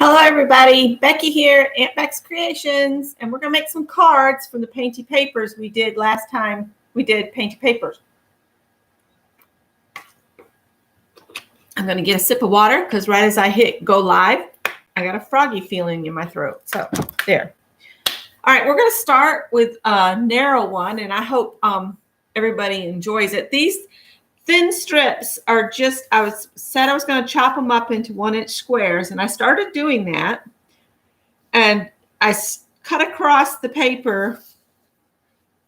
Hello everybody, Becky here, Aunt Beck's Creations, and we're going to make some cards from the Painty papers we did last time we did Painty papers. I'm going to get a sip of water because right as I hit go live, I got a froggy feeling in my throat. So there. All right, we're going to start with a narrow one, and I hope everybody enjoys it. These thin strips are just, I said I was going to chop them up into 1-inch squares, and I started doing that. And I cut across the paper.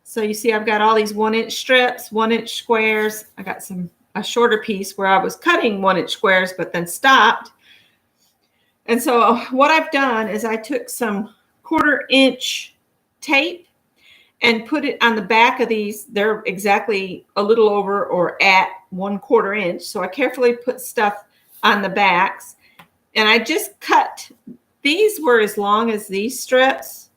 So you see I've got all these 1-inch strips, 1-inch squares. I got a shorter piece where I was cutting 1-inch squares, but then stopped. And so what I've done is I took some 1/4-inch tape and put it on the back of these. They're exactly a little over or at 1/4 inch. So I carefully put stuff on the backs, and I just cut. These were as long as these strips,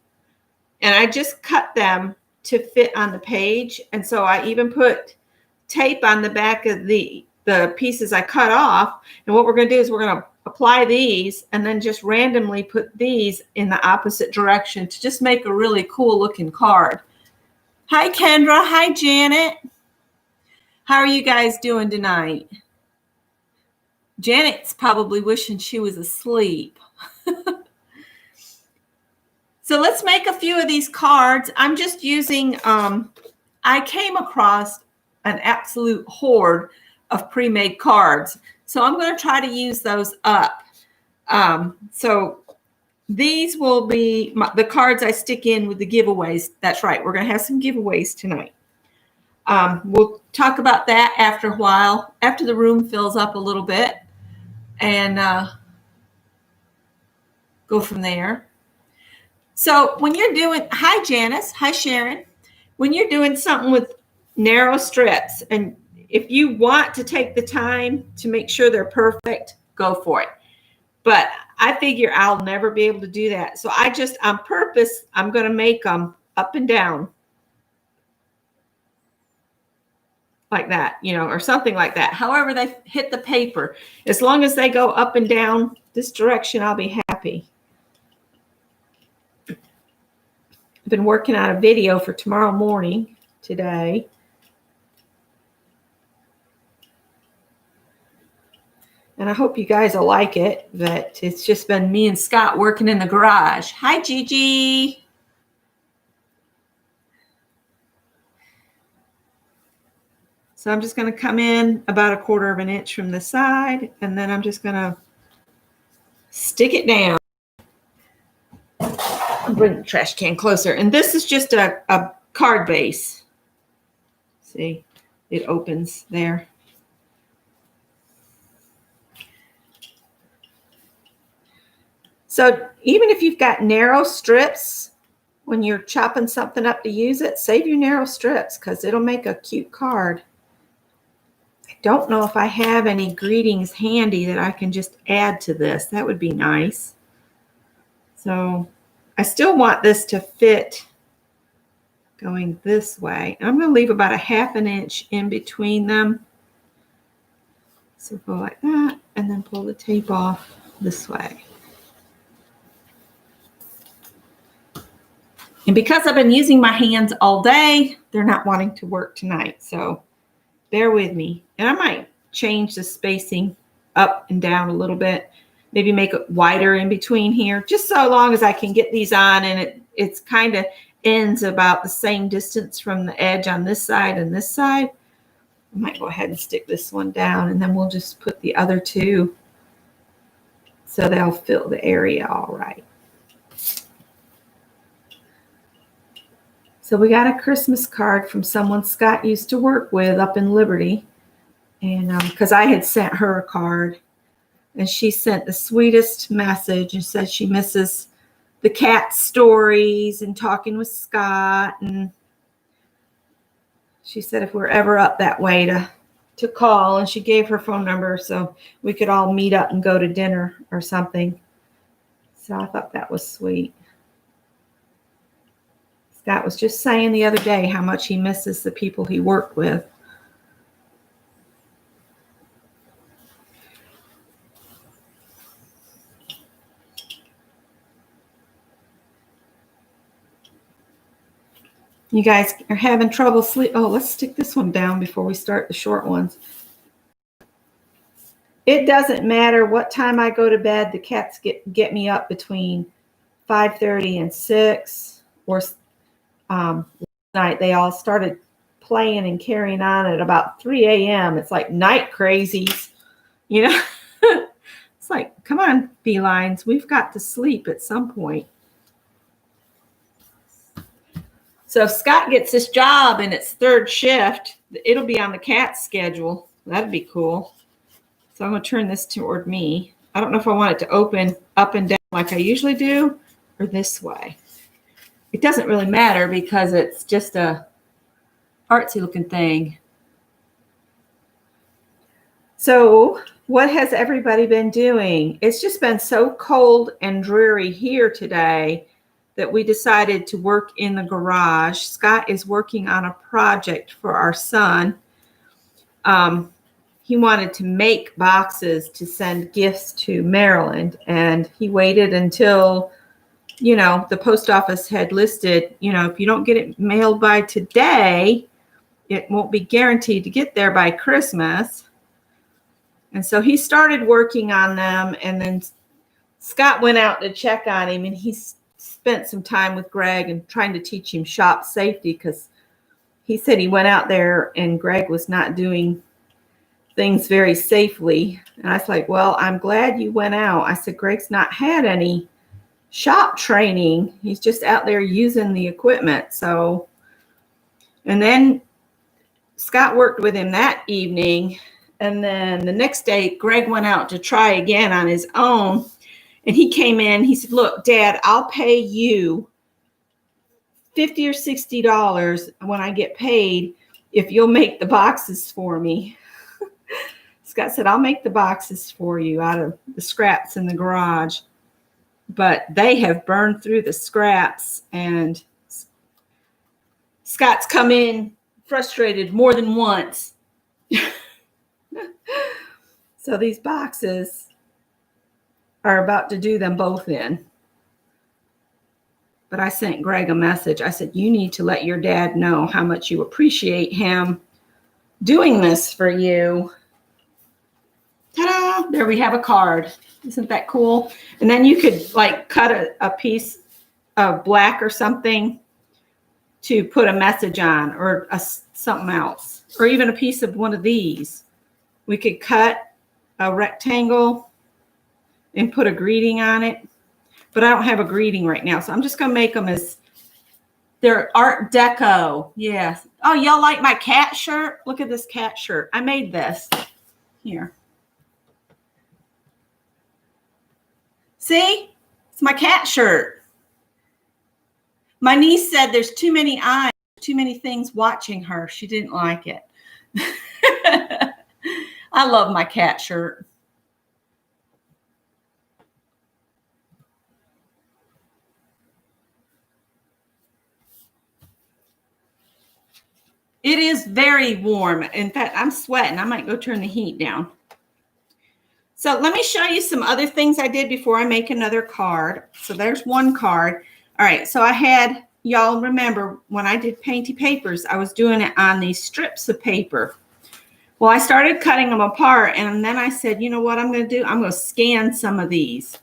and I just cut them to fit on the page. And so I even put tape on the back of the pieces I cut off. And what we're going to do is we're going to apply these and then just randomly put these in the opposite direction to just make a really cool looking card. Hi, Kendra. Hi, Janet. How are you guys doing tonight? Janet's probably wishing she was asleep. So let's make a few of these cards. I'm just using, I came across an absolute horde of pre-made cards. So I'm going to try to use those up. So these will be the cards I stick in with the giveaways. That's right. We're going to have some giveaways tonight. We'll talk about that after a while, after the room fills up a little bit, and go from there. So when you're doing, hi Janice, hi Sharon, when you're doing something with narrow strips, and if you want to take the time to make sure they're perfect, go for it. But I figure I'll never be able to do that. So I just, on purpose, I'm going to make them up and down like that, you know, or something like that. However they hit the paper, as long as they go up and down this direction, I'll be happy. I've been working on a video for tomorrow morning today. And I hope you guys will like it, but it's just been me and Scott working in the garage. Hi, Gigi. So I'm just going to come in about 1/4 inch from the side, and then I'm just going to stick it down. I'll bring the trash can closer. And this is just a card base. See, it opens there. So even if you've got narrow strips, when you're chopping something up to use it, save your narrow strips because it'll make a cute card. I don't know if I have any greetings handy that I can just add to this. That would be nice. So I still want this to fit going this way. I'm going to leave about 1/2 inch in between them. So go like that and then pull the tape off this way. And because I've been using my hands all day, they're not wanting to work tonight. So bear with me. And I might change the spacing up and down a little bit. Maybe make it wider in between here, just so long as I can get these on, and it's kind of ends about the same distance from the edge on this side and this side. I might go ahead and stick this one down, and then we'll just put the other two so they'll fill the area all right. So we got a Christmas card from someone Scott used to work with up in Liberty. And because I had sent her a card, and she sent the sweetest message and said she misses the cat stories and talking with Scott. And she said if we're ever up that way to call, and she gave her phone number so we could all meet up and go to dinner or something. So I thought that was sweet. Scott was just saying the other day how much he misses the people he worked with. You guys are having trouble sleep. Oh, let's stick this one down before we start the short ones. It doesn't matter what time I go to bed. The cats get me up between 5:30 and 6. Or last night they all started playing and carrying on at about 3 a.m. It's like night crazies, you know. It's like, come on, felines, we've got to sleep at some point. So if Scott gets this job and it's third shift, it'll be on the cat's schedule. That'd be cool. So I'm going to turn this toward me. I don't know if I want it to open up and down like I usually do or this way. It doesn't really matter because it's just a artsy looking thing. So what has everybody been doing? It's just been so cold and dreary here today that we decided to work in the garage. Scott is working on a project for our son. He wanted to make boxes to send gifts to Maryland, and he waited until, you know, the post office had listed, you know, if you don't get it mailed by today, it won't be guaranteed to get there by Christmas. And so he started working on them, and then Scott went out to check on him, and he spent some time with Greg and trying to teach him shop safety, because he said he went out there and Greg was not doing things very safely. And I was like, well, I'm glad you went out. I said, Greg's not had any shop training. He's just out there using the equipment. So, and then Scott worked with him that evening. And then the next day, Greg went out to try again on his own. And he came in, he said, look, Dad, I'll pay you $50 or $60 when I get paid if you'll make the boxes for me. Scott said, I'll make the boxes for you out of the scraps in the garage. But they have burned through the scraps, and Scott's come in frustrated more than once. So these boxes are about to do them both in. But I sent Greg a message. I said, you need to let your dad know how much you appreciate him doing this for you. Ta-da! There we have a card. Isn't that cool? And then you could like cut a piece of black or something to put a message on, or something else, or even a piece of one of these. We could cut a rectangle and put a greeting on it, but I don't have a greeting right now, so I'm just gonna make them as they're Art Deco. Yes. Oh, y'all like my cat shirt? Look at this cat shirt. I made this. Here. See? It's my cat shirt. My niece said there's too many eyes, too many things watching her. She didn't like it. I love my cat shirt. It is very warm. In fact, I'm sweating. I might go turn the heat down. So let me show you some other things I did before I make another card. So there's one card. All right, so I had, y'all remember when I did Painty papers, I was doing it on these strips of paper. Well, I started cutting them apart, and then I said, you know what I'm going to do? I'm going to scan some of these.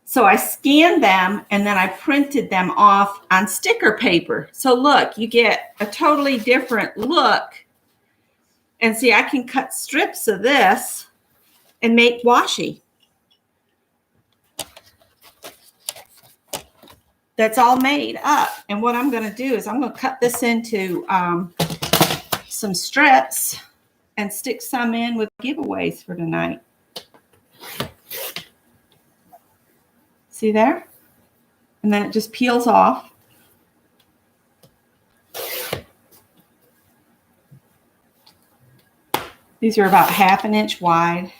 So I scanned them, and then I printed them off on sticker paper. So look, you get a totally different look. And see, I can cut strips of this and make washi. That's all made up. And what I'm going to do is I'm going to cut this into some strips and stick some in with giveaways for tonight. See there? And then it just peels off. These are about 1/2 inch wide.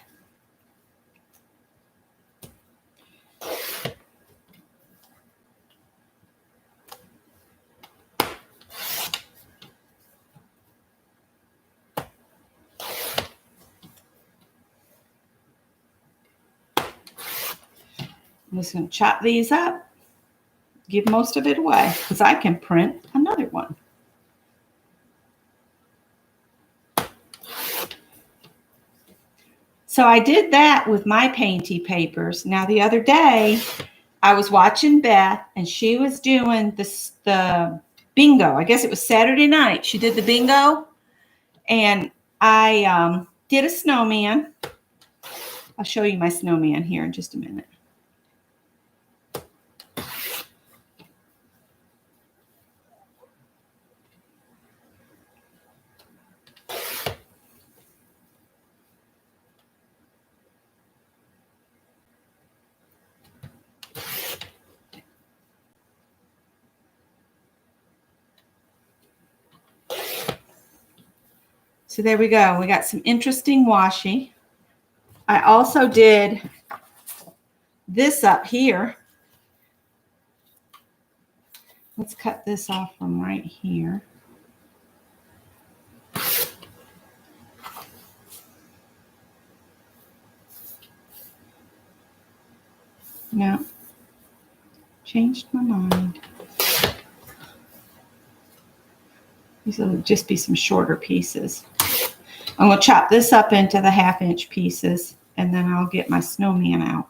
I'm just going to chop these up, give most of it away, because I can print another one. So I did that with my Painty papers. Now the other day, I was watching Beth, and she was doing the bingo. I guess it was Saturday night. She did the bingo, and I did a snowman. I'll show you my snowman here in just a minute. So there we go. We got some interesting washi. I also did this up here. Let's cut this off from right here. No, changed my mind. These will just be some shorter pieces. I'm going to chop this up into the 1/2-inch pieces, and then I'll get my snowman out.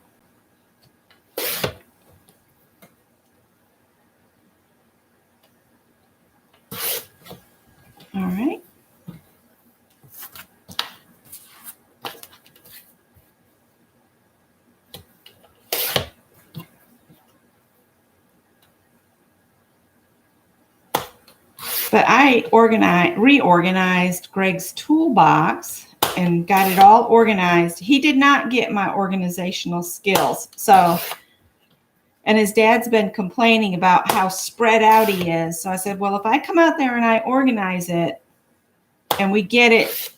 All right. But I reorganized Greg's toolbox and got it all organized. He did not get my organizational skills. So, and his dad's been complaining about how spread out he is. So I said, well, if I come out there and I organize it and we get it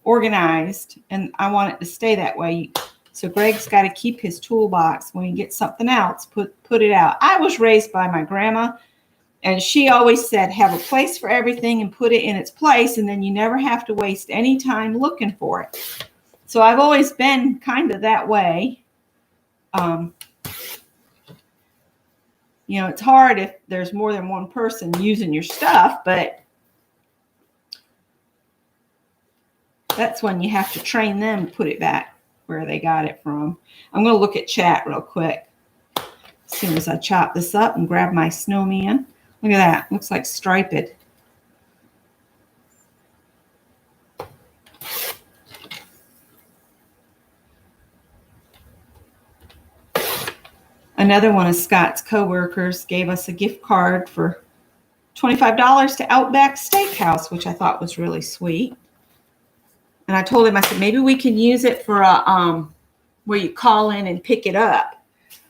organized, and I want it to stay that way. So Greg's got to keep his toolbox. When he gets something else, put it out. I was raised by my grandma, and she always said, have a place for everything and put it in its place, and then you never have to waste any time looking for it. So I've always been kind of that way. You know, it's hard if there's more than one person using your stuff, but that's when you have to train them to put it back where they got it from. I'm going to look at chat real quick as soon as I chop this up and grab my snowman. Look at that. Looks like striped. Another one of Scott's coworkers gave us a gift card for $25 to Outback Steakhouse, which I thought was really sweet. And I told him, I said, maybe we can use it for a where you call in and pick it up.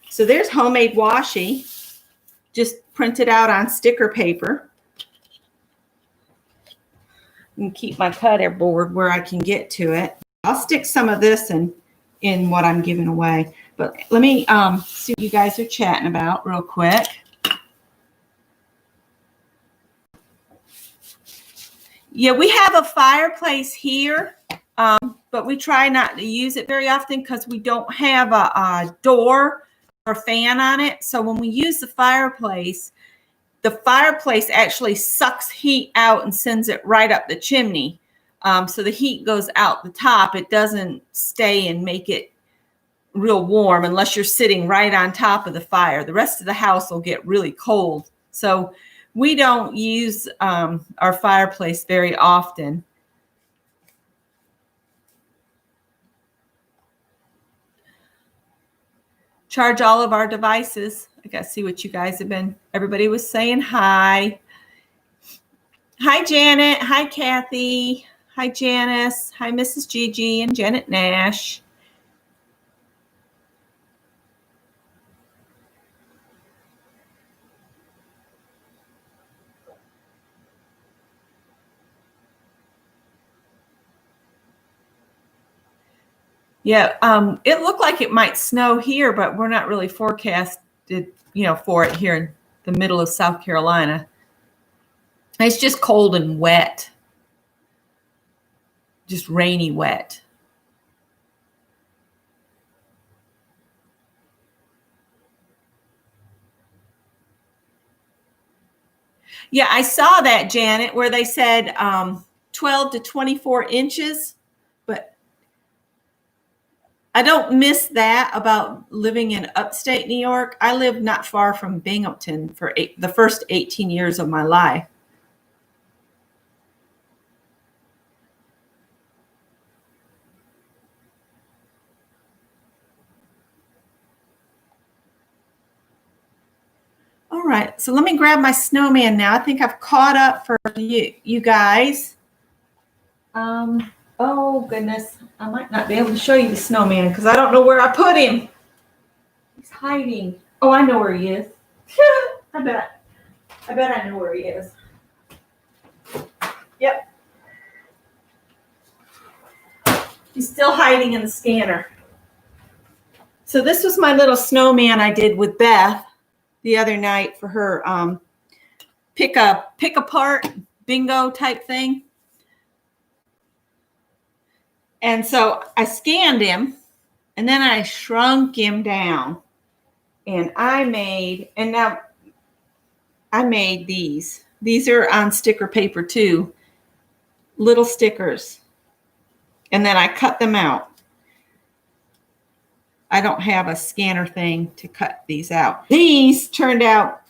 So there's homemade washi, just printed out on sticker paper. And keep my cutter board where I can get to it. I'll stick some of this in what I'm giving away. But let me see what you guys are chatting about real quick. Yeah, we have a fireplace here, but we try not to use it very often because we don't have a door or fan on it. So when we use the fireplace actually sucks heat out and sends it right up the chimney. So the heat goes out the top. It doesn't stay and make it real warm unless you're sitting right on top of the fire. The rest of the house will get really cold. So we don't use our fireplace very often. Charge all of our devices. I got to see what you guys have been. Everybody was saying hi. Hi, Janet. Hi, Kathy. Hi, Janice. Hi, Mrs. Gigi and Janet Nash. Yeah, it looked like it might snow here, but we're not really forecasted, for it here in the middle of South Carolina. It's just cold and wet, just rainy wet. Yeah, I saw that, Janet, where they said 12 to 24 inches, but I don't miss that about living in upstate New York. I lived not far from Binghamton for the first 18 years of my life. All right, so let me grab my snowman now. I think I've caught up for you guys. Oh goodness, I might not be able to show you the snowman because I don't know where I put him. He's hiding. Oh, I know where he is. I bet I know where he is. Yep. He's still hiding in the scanner. So this was my little snowman I did with Beth the other night for her pick apart bingo type thing. And so I scanned him and then I shrunk him down. And I made these. These are on sticker paper too. Little stickers. And then I cut them out. I don't have a scanner thing to cut these out. These turned out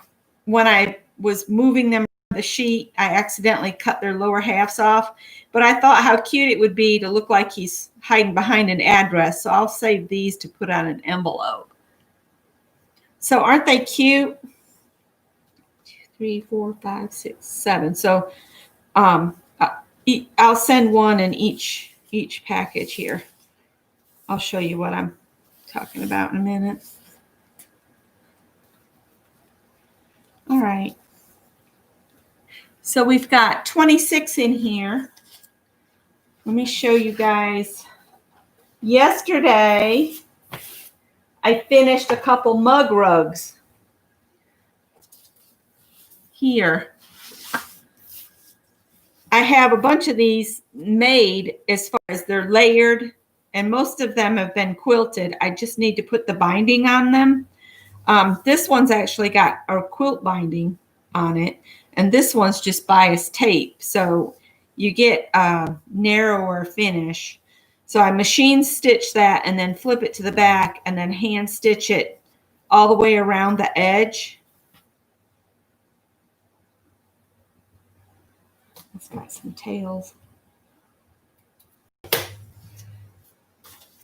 when I was moving them on the sheet, I accidentally cut their lower halves off. But I thought how cute it would be to look like he's hiding behind an address. So I'll save these to put on an envelope. So aren't they cute? 2, 3, 4, 5, 6, 7. So I'll send one in each package here. I'll show you what I'm talking about in a minute. All right. So we've got 26 in here. Let me show you guys. Yesterday, I finished a couple mug rugs. Here. I have a bunch of these made as far as they're layered, and most of them have been quilted. I just need to put the binding on them. This one's actually got a quilt binding on it, and this one's just bias tape. So you get a narrower finish. So I machine stitch that and then flip it to the back and then hand stitch it all the way around the edge. It's got some tails.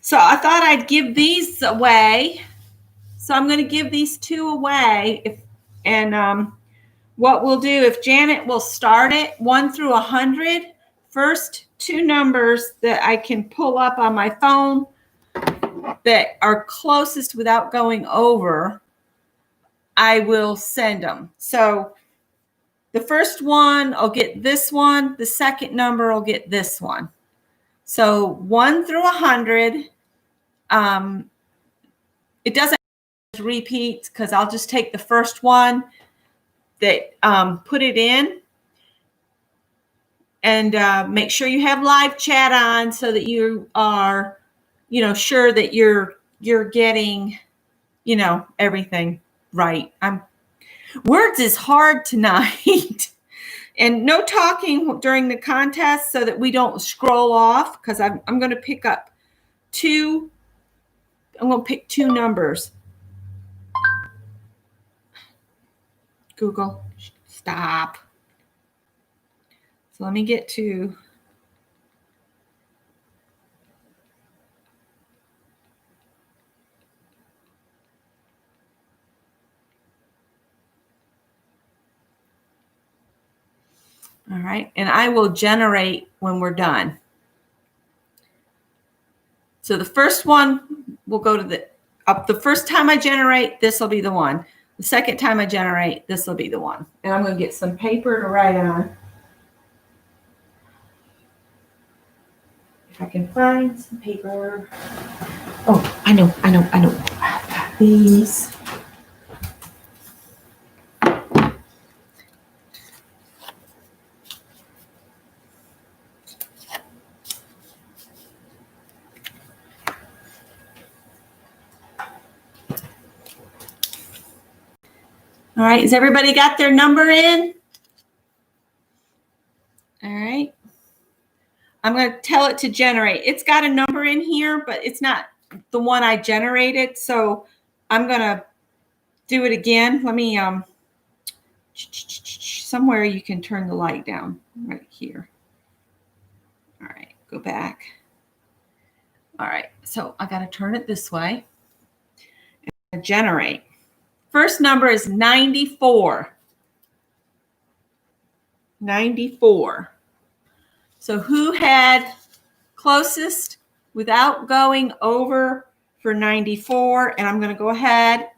So I thought I'd give these away. So I'm going to give these 2 away. What we'll do, if Janet will start it 1 through 100, first 2 numbers that I can pull up on my phone that are closest without going over, I will send them. So the first one, I'll get this one. The second number, I'll get this one. So 1 through 100. It doesn't repeat because I'll just take the first one that put it in, and make sure you have live chat on so that you are, sure that you're getting, everything right. Words is hard tonight. And no talking during the contest so that we don't scroll off, because I'm going to pick up 2. I'm going to pick 2 numbers. Google, stop. So let me get to. All right, and I will generate when we're done. So the first one will go to the first time I generate, this will be the one. The second time I generate, this will be the one. And I'm going to get some paper to write on. If I can find some paper. Oh, I know. I've got these. All right, has everybody got their number in? All right. I'm going to tell it to generate. It's got a number in here, but it's not the one I generated. So I'm going to do it again. Let me, somewhere you can turn the light down right here. All right, go back. All right, so I got to turn it this way. And generate. First number is 94. 94. So who had closest without going over for 94? And I'm going to go ahead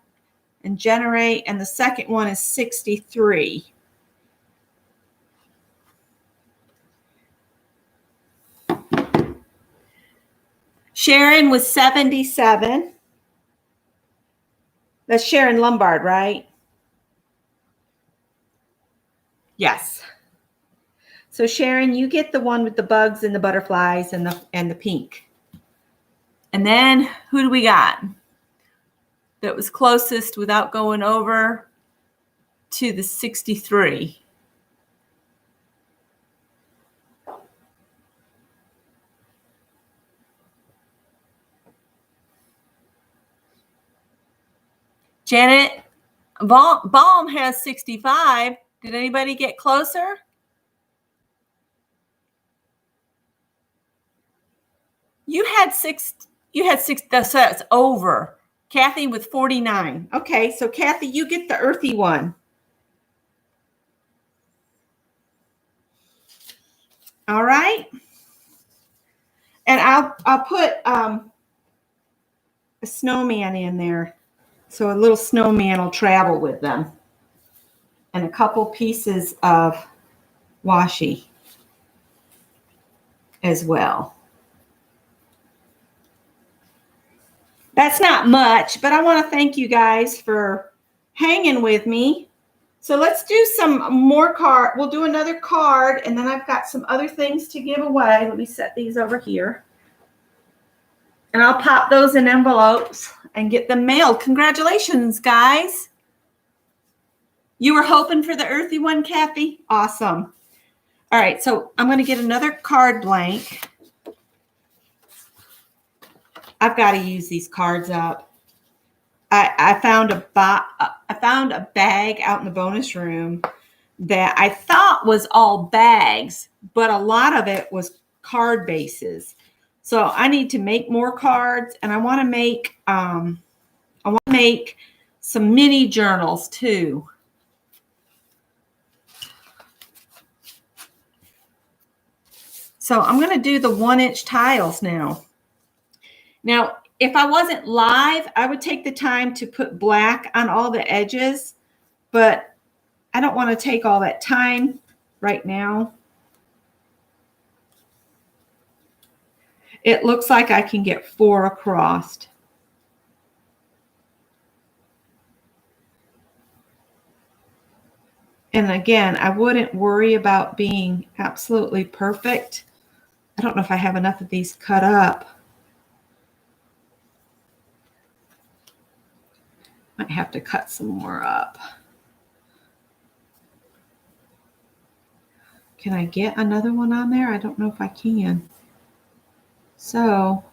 and generate. And the second one is 63. Sharon was 77. That's Sharon Lombard, right? Yes. So Sharon, you get the one with the bugs and the butterflies and the pink. And then who do we got that was closest without going over to the 63? Janet Baum has 65. Did anybody get closer? You had six, that's over. Kathy with 49. Okay, so Kathy, you get the earthy one. All right. And I'll put a snowman in there. So a little snowman will travel with them. And a couple pieces of washi as well. That's not much, but I want to thank you guys for hanging with me. So let's do some more card. We'll do another card, and then I've got some other things to give away. Let me set these over here. And I'll pop those in envelopes and get them mailed. Congratulations, guys. You were hoping for the earthy one, Kathy? Awesome. All right, so I'm going to get another card blank. I've got to use these cards up. I found a bag out in the bonus room that I thought was all bags, but a lot of it was card bases. So I need to make more cards, and I want to make some mini journals too. So I'm going to do the 1-inch tiles now. Now, if I wasn't live, I would take the time to put black on all the edges, but I don't want to take all that time right now. It looks like I can get 4 across. And again, I wouldn't worry about being absolutely perfect. I don't know if I have enough of these cut up. Might have to cut some more up. Can I get another one on there? I don't know if I can. So,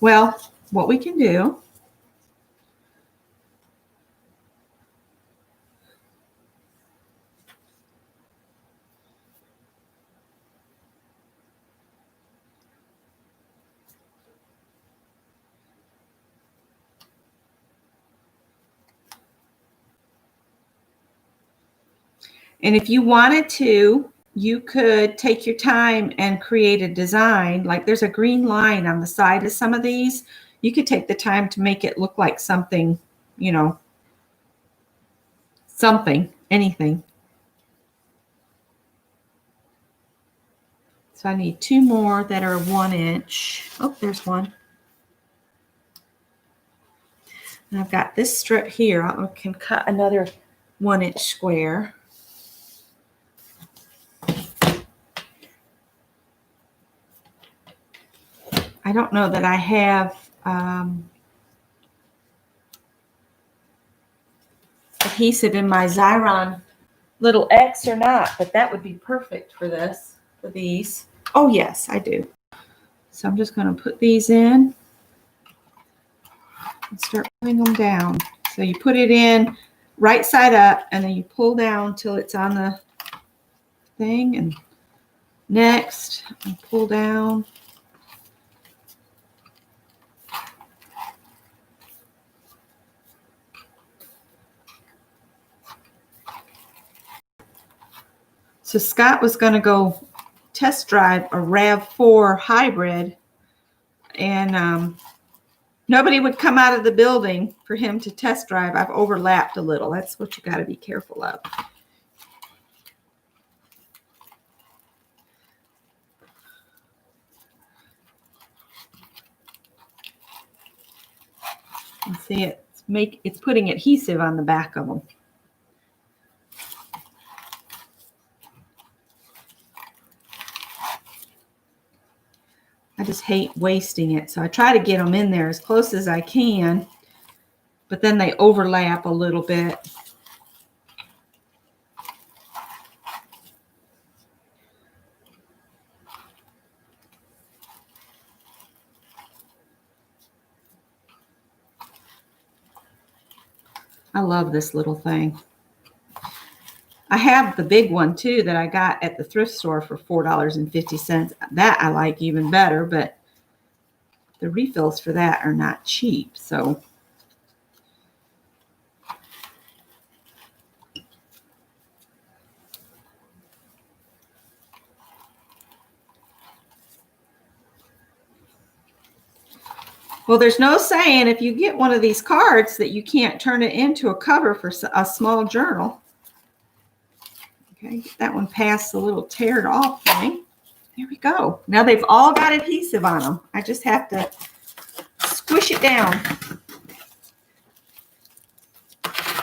well, what we can do, and if you wanted to, you could take your time and create a design. Like there's a green line on the side of some of these. You could take the time to make it look like something, you know, something, anything. So I need 2 more that are 1-inch. Oh, there's one. And I've got this strip here. I can cut another 1-inch square. I don't know that I have adhesive in my Xyron little X or not, but that would be perfect for this, for these. Oh, yes, I do. So I'm just going to put these in. start pulling them down. So you put it in right side up, and then you pull down till it's on the thing, and next and pull down. So Scott was going to go test drive a RAV4 hybrid, and nobody would come out of the building for him to test drive. I've overlapped a little. That's what you got to be careful of. And see, it's putting adhesive on the back of them. I just hate wasting it. So I try to get them in there as close as I can, but then they overlap a little bit. I love this little thing. I have the big one too that I got at the thrift store for $4.50. That I like even better, but the refills for that are not cheap. So well, there's no saying if you get one of these cards that you can't turn it into a cover for a small journal. Okay, get that one past the little teared off thing. There we go. Now they've all got adhesive on them. I just have to squish it down.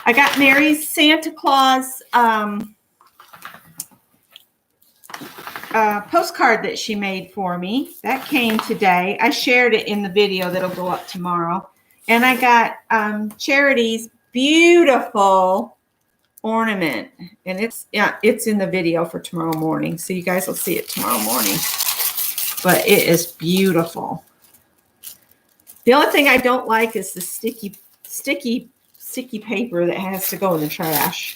I got Mary's Santa Claus postcard that she made for me. That came today. I shared it in the video that'll go up tomorrow. And I got Charity's beautiful ornament, and it's in the video for tomorrow morning, so you guys will see it tomorrow morning. But it is beautiful. The only thing I don't like is the sticky paper that has to go in the trash.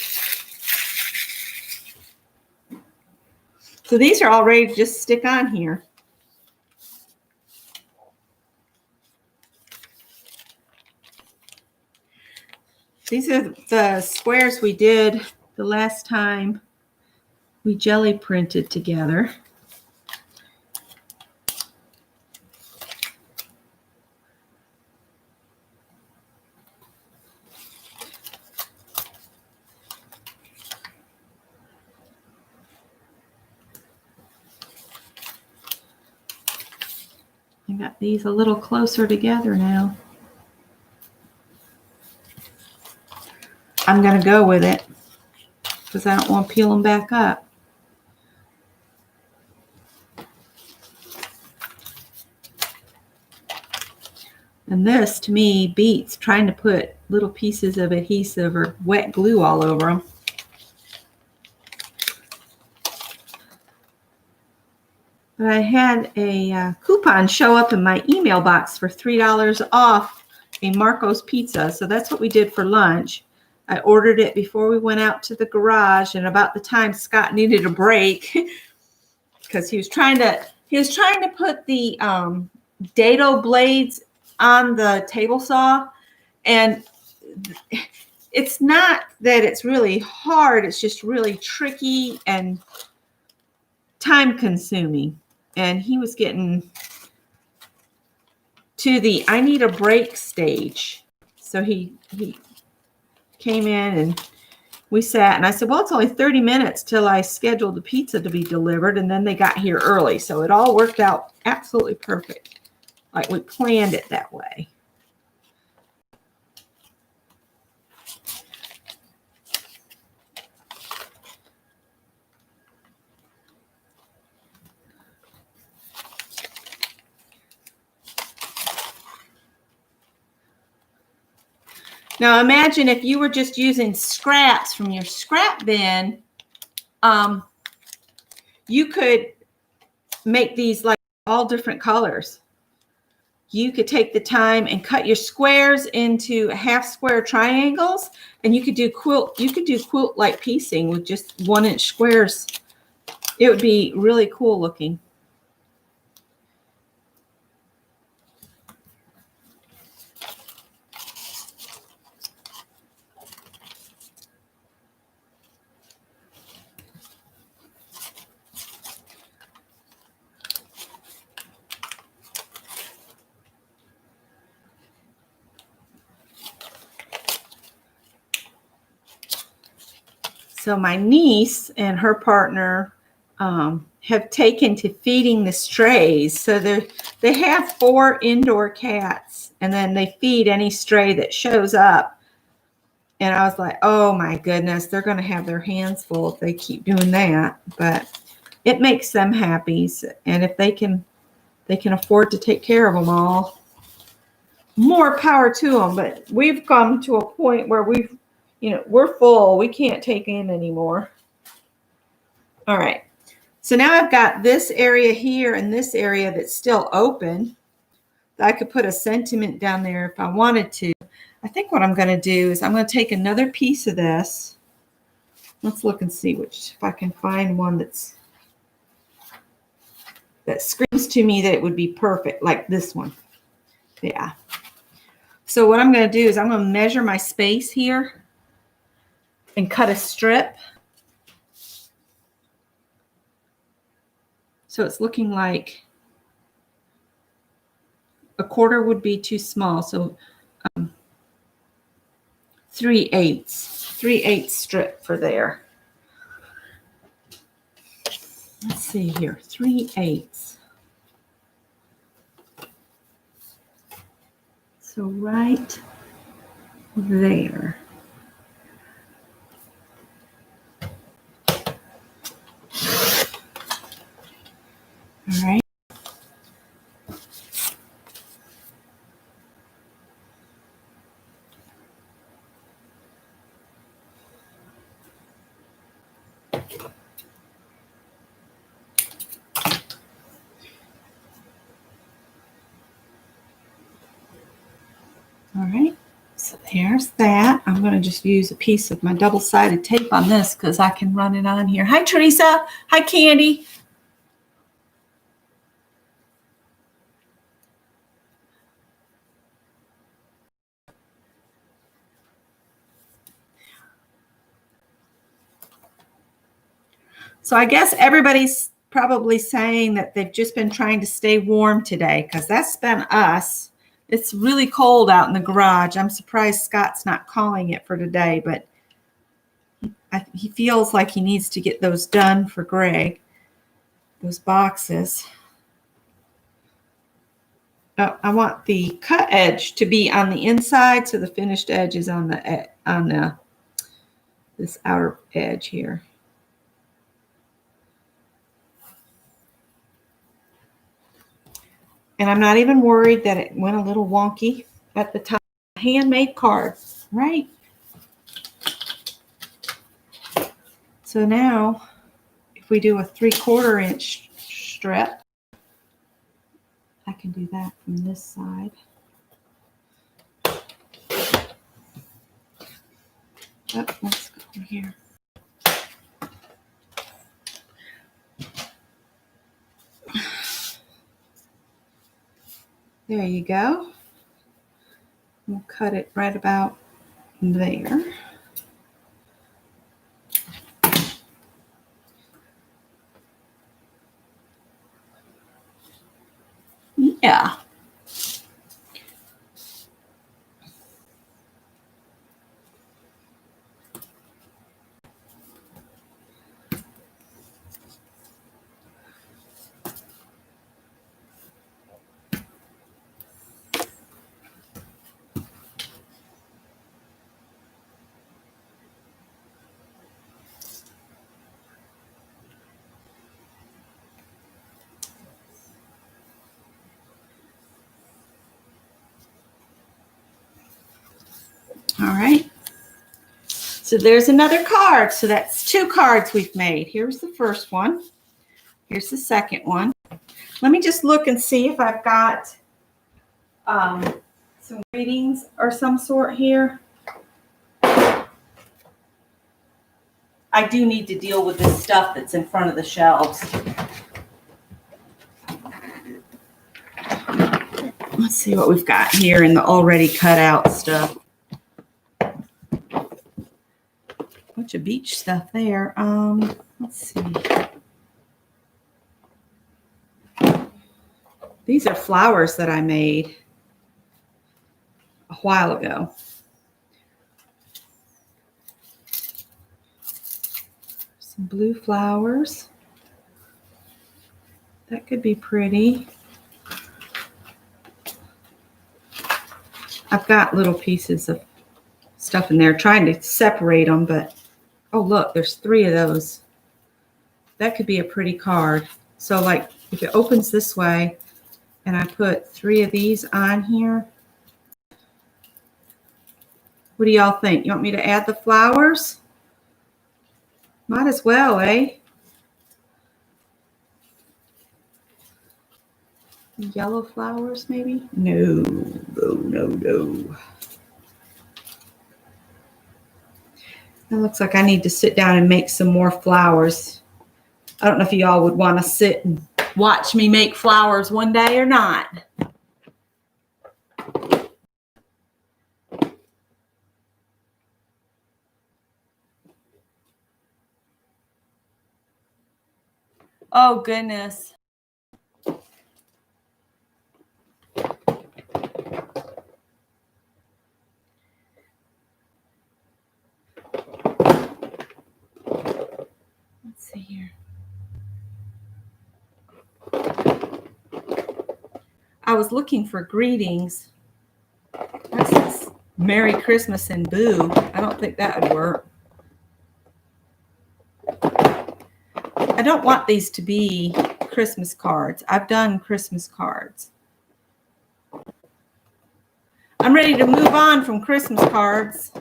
So these are all ready to just stick on here. These are the squares we did the last time we jelly printed together. I got these a little closer together now. I'm going to go with it because I don't want to peel them back up. And this, to me, beats trying to put little pieces of adhesive or wet glue all over them. But I had a coupon show up in my email box for $3 off a Marco's pizza. So that's what we did for lunch. I ordered it before we went out to the garage, and about the time Scott needed a break because he was trying to put the dado blades on the table saw, and it's not that it's really hard, it's just really tricky and time consuming. And he was getting to the I need a break stage. So he came in and we sat, and I said, well, it's only 30 minutes till I scheduled the pizza to be delivered, and then they got here early. So it all worked out absolutely perfect. Like we planned it that way. Now imagine if you were just using scraps from your scrap bin, you could make these like all different colors. you could take the time and cut your squares into half square triangles, and you could do quilt like piecing with just 1-inch squares. It would be really cool looking. So my niece and her partner have taken to feeding the strays. So they have 4 indoor cats, and then they feed any stray that shows up. And I was like, oh my goodness, they're going to have their hands full if they keep doing that. But it makes them happy, and if they can afford to take care of them all, more power to them. But we've come to a point where we're full. We can't take in anymore. All right. So now I've got this area here and this area that's still open. I could put a sentiment down there if I wanted to. I think what I'm going to do is I'm going to take another piece of this. Let's look and see if I can find one that screams to me that it would be perfect, like this one. Yeah. So what I'm going to do is I'm going to measure my space here and cut a strip. So it's looking like a quarter would be too small. So 3/8 strip for there. Let's see here, 3/8. So right there. All right. All right, so there's that. I'm going to just use a piece of my double-sided tape on this because I can run it on here. Hi, Teresa. Hi, Candy. So I guess everybody's probably saying that they've just been trying to stay warm today because that's been us. It's really cold out in the garage. I'm surprised Scott's not calling it for today, but he feels like he needs to get those done for Greg, those boxes. I want the cut edge to be on the inside, so the finished edge is on this outer edge here. And I'm not even worried that it went a little wonky at the top. Handmade card, right? So now, if we do a 3/4 inch strip, I can do that from this side. Oh, let's go over here. There you go. We'll cut it right about there. Yeah. All right. So there's another card. So that's 2 cards we've made. Here's the first one. Here's the second one. Let me just look and see if I've got some readings or some sort here. I do need to deal with this stuff that's in front of the shelves. Let's see what we've got here in the already cut out stuff. Bunch of beach stuff there. Let's see. These are flowers that I made a while ago. Some blue flowers. That could be pretty. I've got little pieces of stuff in there trying to separate them, but oh look, there's 3 of those. That could be a pretty card. So like if it opens this way and I put 3 of these on here, what do y'all think? You want me to add the flowers? Might as well, eh? Yellow flowers, maybe? No. It looks like I need to sit down and make some more flowers. I don't know if y'all would want to sit and watch me make flowers one day or not. Oh, goodness. Let's see here. I was looking for greetings. What's this? Merry Christmas and boo. I don't think that would work. I don't want these to be Christmas cards. I've done Christmas cards. I'm ready to move on from Christmas cards.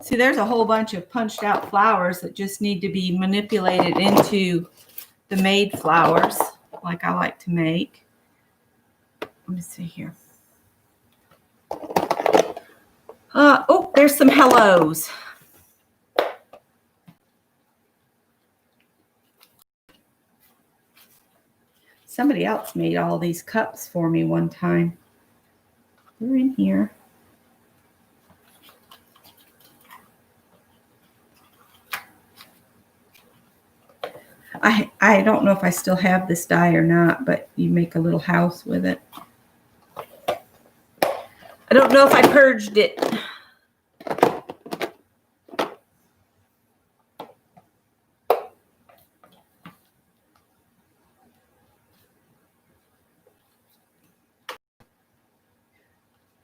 See, there's a whole bunch of punched out flowers that just need to be manipulated into the made flowers like I like to make. Let me see here. Oh, there's some hellos. Somebody else made all these cups for me one time. They're in here. I don't know if I still have this die or not, but you make a little house with it. I don't know if I purged it.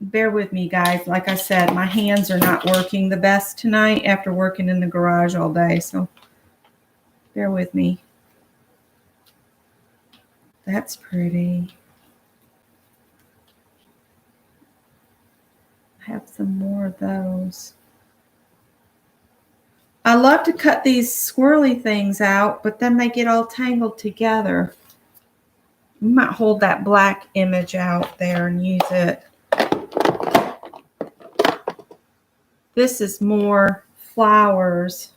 Bear with me, guys. Like I said, my hands are not working the best tonight after working in the garage all day, so bear with me. That's pretty. I have some more of those. I love to cut these swirly things out, but then they get all tangled together. We might hold that black image out there and use it. This is more flowers.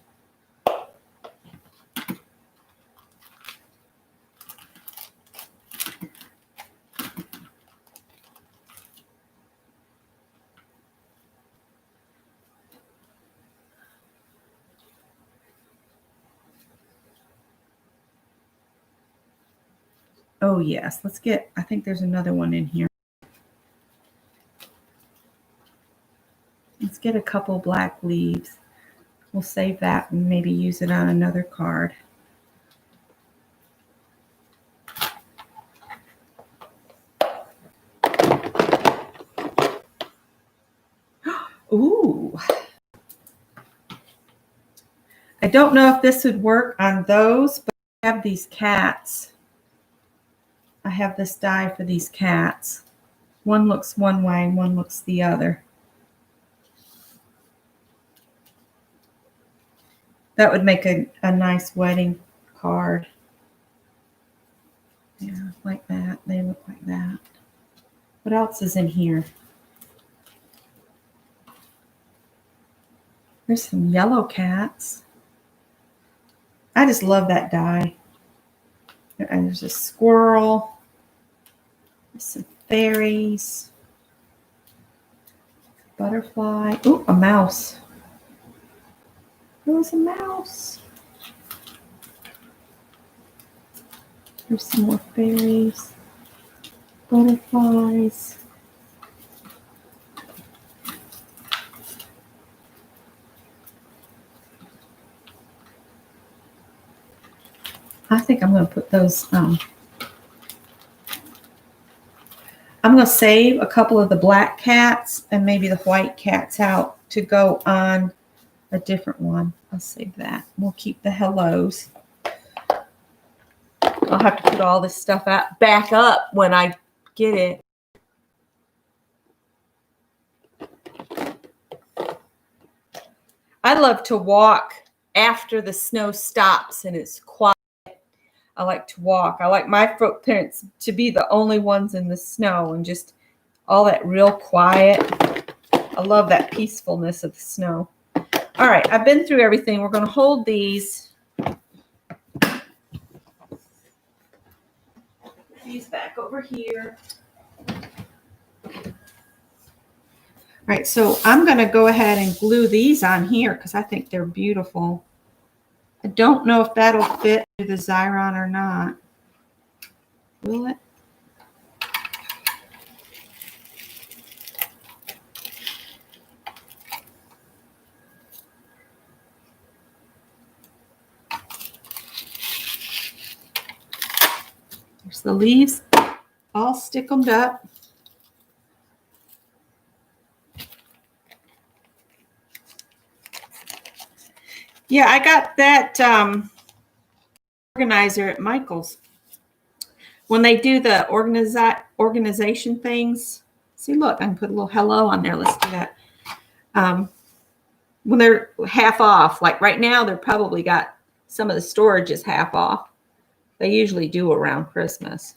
Oh, yes. Let's get, I think there's another one in here. Let's get a couple black leaves. We'll save that and maybe use it on another card. Ooh. I don't know if this would work on those, but I have these cats. I have this die for these cats. One looks one way and one looks the other. That would make a nice wedding card. Yeah, like that. They look like that. What else is in here? There's some yellow cats. I just love that die. And there's a squirrel. There's some fairies. Butterfly. Ooh, a mouse. There was a mouse. There's some more fairies. Butterflies. I think I'm going to put those, I'm going to save a couple of the black cats and maybe the white cats out to go on a different one. I'll save that. We'll keep the hellos. I'll have to put all this stuff back up when I get it. I love to walk after the snow stops and it's quiet. I like to walk. I like my footprints to be the only ones in the snow and just all that real quiet. I love that peacefulness of the snow. All right, I've been through everything. We're going to hold these. These back over here. All right, so I'm going to go ahead and glue these on here because I think they're beautiful. I don't know if that'll fit the Xyron or not. Will it? There's the leaves all stickled up. Yeah, I got that organizer at Michael's. When they do the organization things, see, look, I can put a little hello on there. Let's do that. When they're half off, like right now, they're probably got some of the storage is half off. They usually do around Christmas.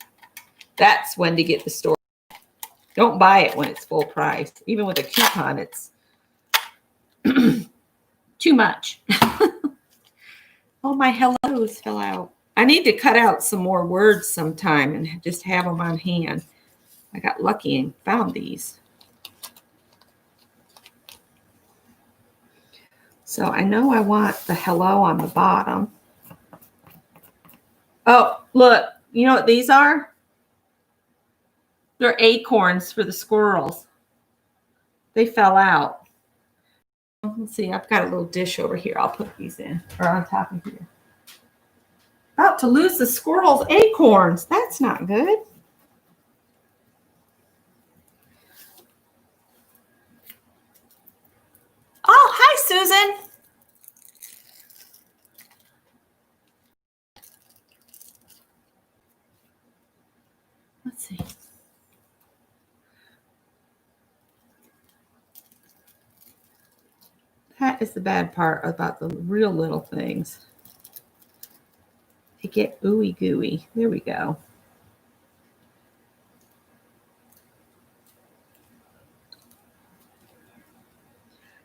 That's when to get the storage. Don't buy it when it's full price. Even with a coupon, it's too much. Oh, my hellos fell out. I need to cut out some more words sometime and just have them on hand. I got lucky and found these. So I know I want the hello on the bottom. Oh, look, you know what these are? They're acorns for the squirrels. They fell out. Let's see, I've got a little dish over here. I'll put these in, or on top of here. About to lose the squirrel's acorns. That's not good. Oh, hi, Susan. Let's see. That is the bad part about the real little things. They get ooey gooey. There we go.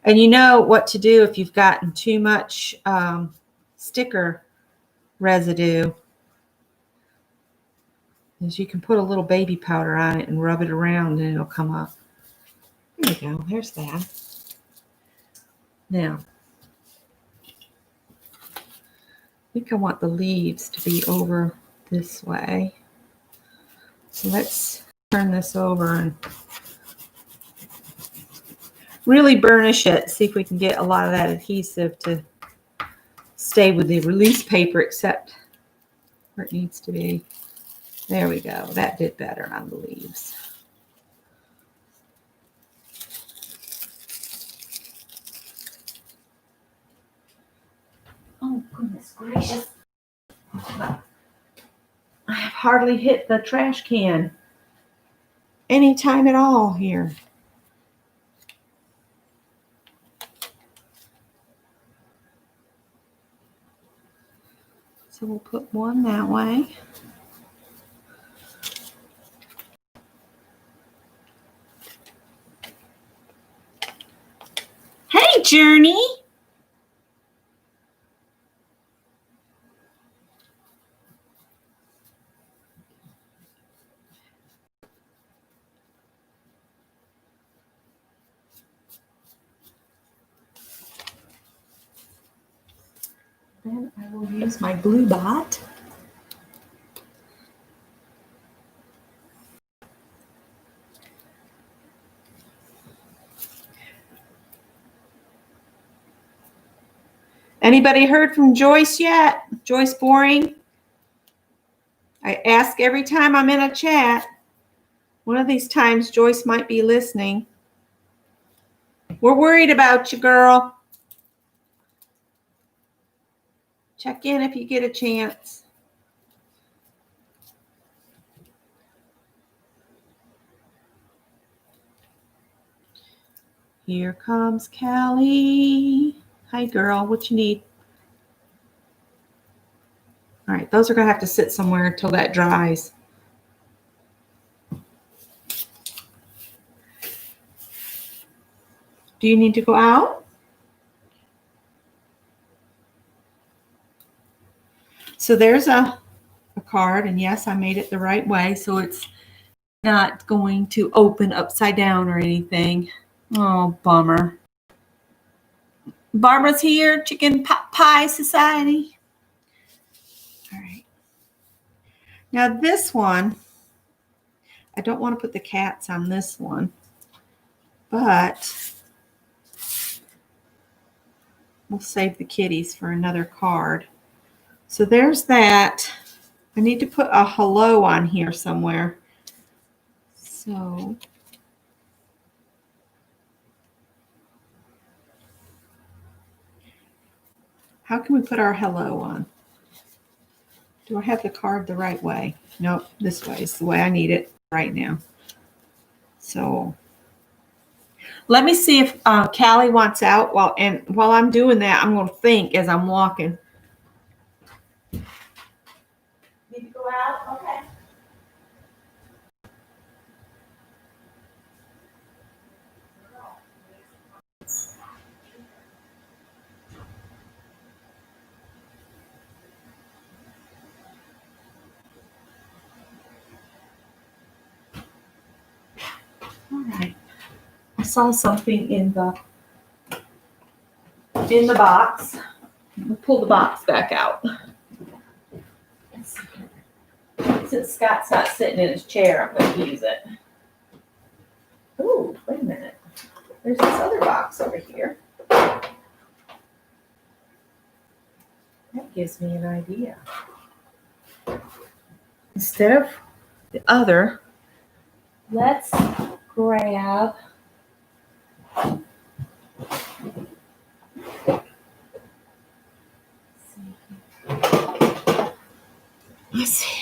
And you know what to do if you've gotten too much sticker residue is you can put a little baby powder on it and rub it around and it'll come up. There we go. There's that. Now, I think I want the leaves to be over this way. So let's turn this over and really burnish it. See if we can get a lot of that adhesive to stay with the release paper except where it needs to be. There we go. That did better on the leaves. Oh, goodness gracious. I have hardly hit the trash can any time at all here. So we'll put one that way. Hey, Journey. Then I will use my blue bot. Anybody heard from Joyce yet? Joyce Boring? I ask every time I'm in a chat. One of these times Joyce might be listening. We're worried about you, girl. Check in if you get a chance. Here comes Callie. Hi, girl. What you need? All right, those are going to have to sit somewhere until that dries. Do you need to go out? So there's a card, and yes, I made it the right way, so it's not going to open upside down or anything. Oh, bummer. Barbara's here, Chicken Pie Society. All right. Now this one, I don't want to put the cats on this one, but we'll save the kitties for another card. So there's that. I need to put a hello on here somewhere. So how can we put our hello on? Do I have the card the right way? Nope, this way is the way I need it right now. So let me see if Callie wants out. While I'm doing that, I'm going to think as I'm walking. Need to go out? Okay. All right. I saw something in the box. We'll pull the box back out. Since Scott's not sitting in his chair, I'm going to use it. Oh, wait a minute. There's this other box over here. That gives me an idea. Instead of the other, let's grab let's see.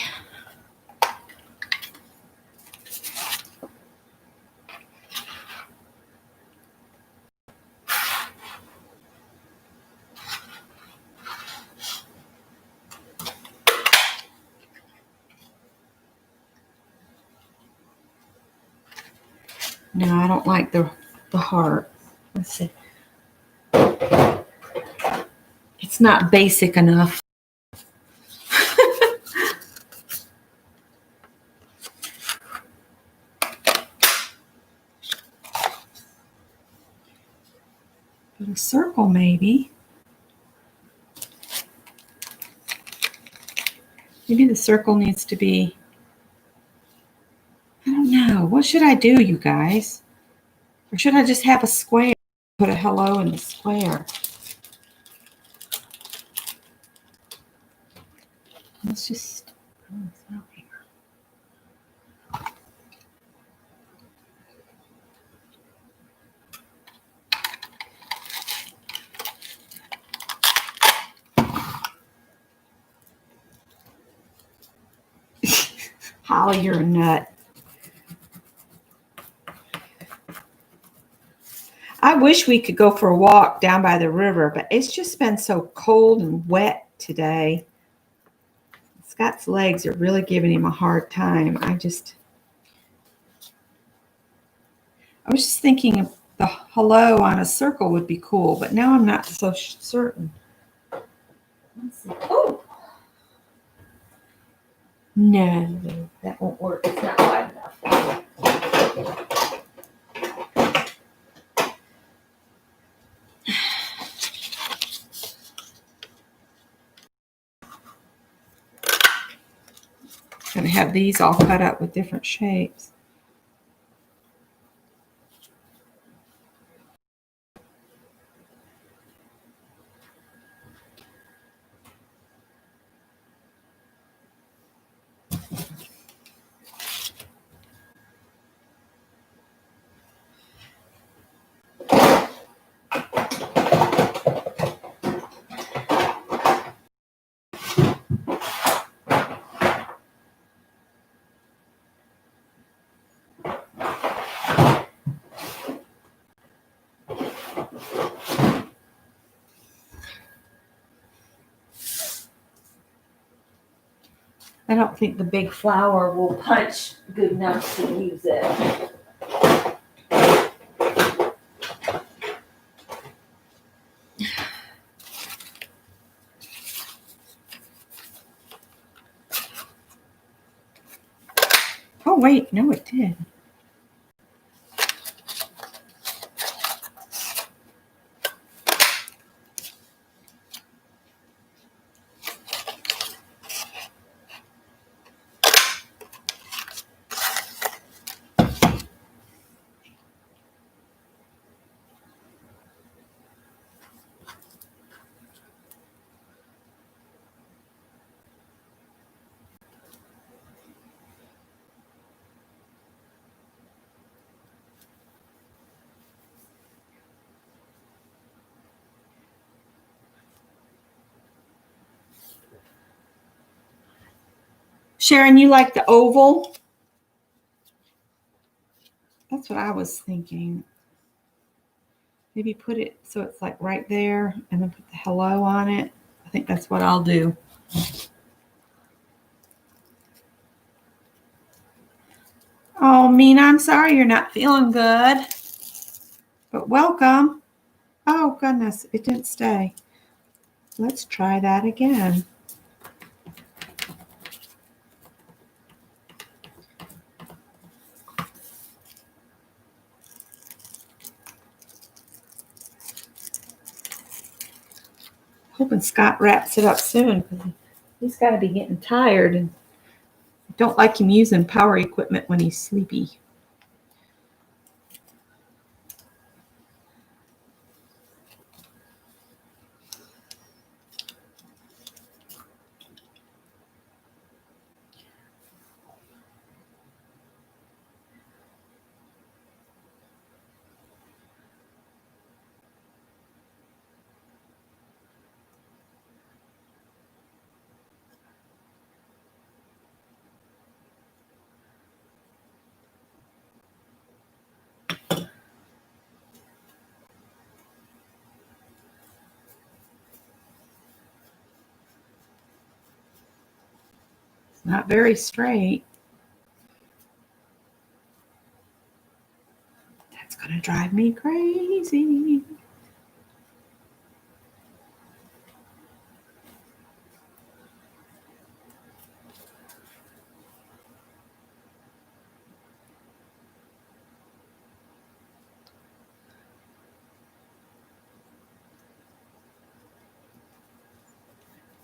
No, I don't like the heart. Let's see. It's not basic enough. But a circle, maybe. Maybe the circle needs to be, I don't know. What should I do, you guys? Or should I just have a square? Put a hello in the square. Let's just put this out here. Holly, you're a nut. I wish we could go for a walk down by the river, but it's just been so cold and wet today. Scott's legs are really giving him a hard time. I was just thinking of the hello on a circle would be cool, but now I'm not so certain. Let's see. Oh! No, that won't work. It's not wide enough. I'm going to have these all cut up with different shapes. I don't think the big flower will punch good enough to use it. Oh, wait, no, it did. Sharon, you like the oval? That's what I was thinking. Maybe put it so it's like right there and then put the hello on it. I think that's what I'll do. Oh, Mina, I'm sorry you're not feeling good. But welcome. Oh, goodness, it didn't stay. Let's try that again. Hoping Scott wraps it up soon because he's got to be getting tired, and I don't like him using power equipment when he's sleepy. Not very straight. That's going to drive me crazy.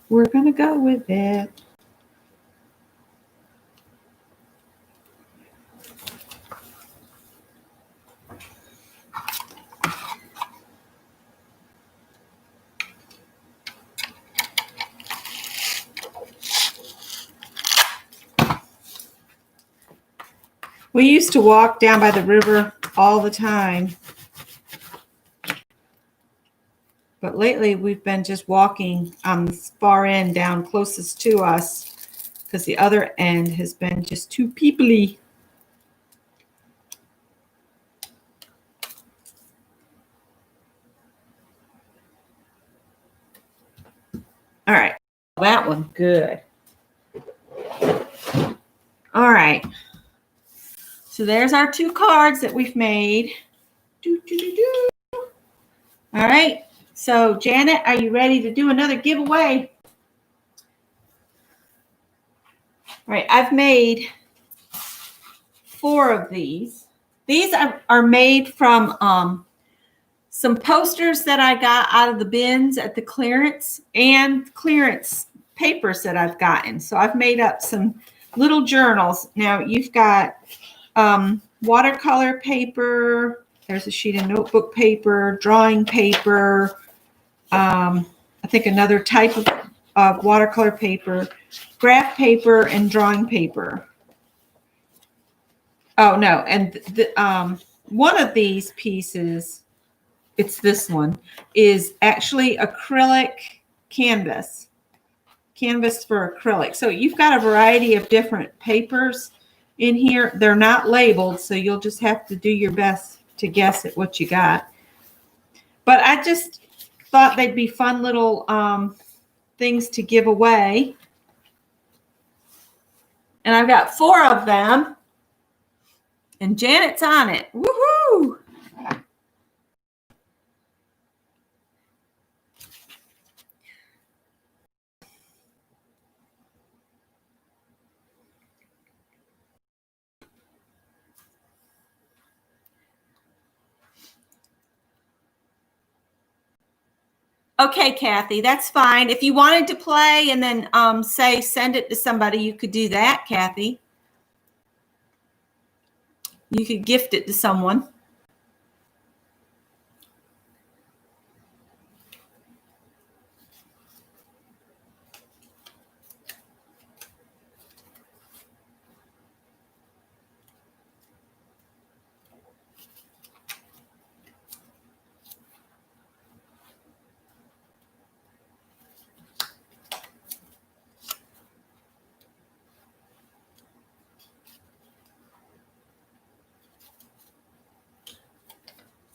We're going to go with it. We used to walk down by the river all the time. But lately we've been just walking on the far end down closest to us because the other end has been just too peoply. All right, that one, good. All right. So there's our 2 cards that we've made. All right. So Janet, are you ready to do another giveaway? All right. I've made 4 of these. These are made from some posters that I got out of the bins at the clearance and clearance papers that I've gotten. So I've made up some little journals. Now you've got watercolor paper. There's a sheet of notebook paper, drawing paper. I think another type of watercolor paper, graph paper, and drawing paper. Oh no, and one of these pieces, it's this one, is actually acrylic canvas for acrylic. So you've got a variety of different papers in here. They're not labeled, so you'll just have to do your best to guess at what you got. But I just thought they'd be fun little things to give away. And I've got 4 of them. And Janet's on it. Woohoo! Okay, Kathy, that's fine. If you wanted to play and then say send it to somebody, you could do that, Kathy. You could gift it to someone.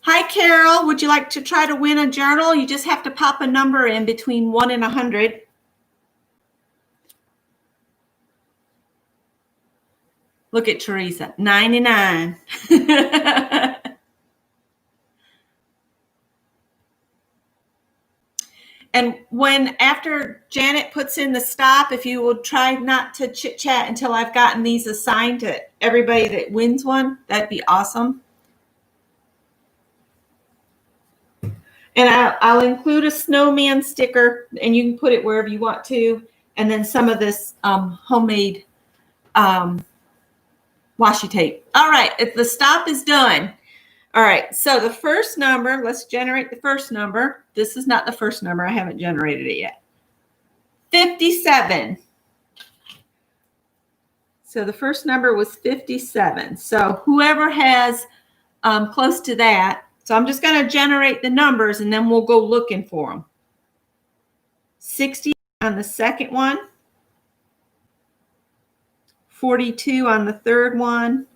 Hi, Carol. Would you like to try to win a journal? You just have to pop a number in between 1 and 100. Look at Teresa, 99. And after Janet puts in the stop, if you will try not to chit chat until I've gotten these assigned to everybody that wins one, that'd be awesome. And I'll include a snowman sticker, and you can put it wherever you want to. And then some of this homemade washi tape. All right, if the stop is done. All right, so the first number, let's generate the first number. This is not the first number. I haven't generated it yet. 57. So the first number was 57. So whoever has close to that. So I'm just going to generate the numbers, and then we'll go looking for them. 60 on the second one. 42 on the third one.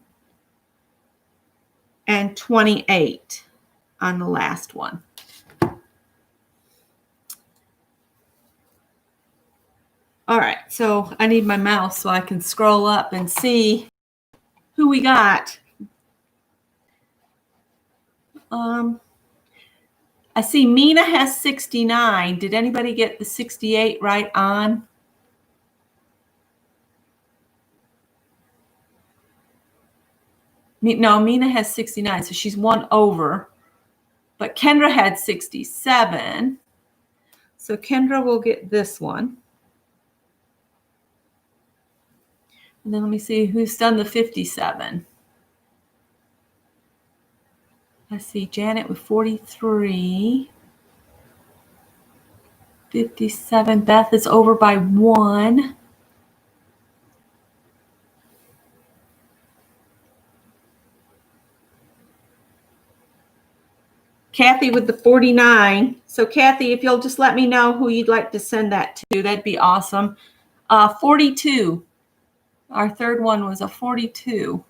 And 28 on the last one. All right, so I need my mouse so I can scroll up and see who we got. I see Mina has 69. Did anybody get the 68 right on? No, Mina has 69, so she's 1 over. But Kendra had 67. So Kendra will get this one. And then let me see who's done the 57. I see Janet with 43. 57. Beth is over by 1. Kathy with the 49. So Kathy, if you'll just let me know who you'd like to send that to, that'd be awesome. 42. Our third one was a 42.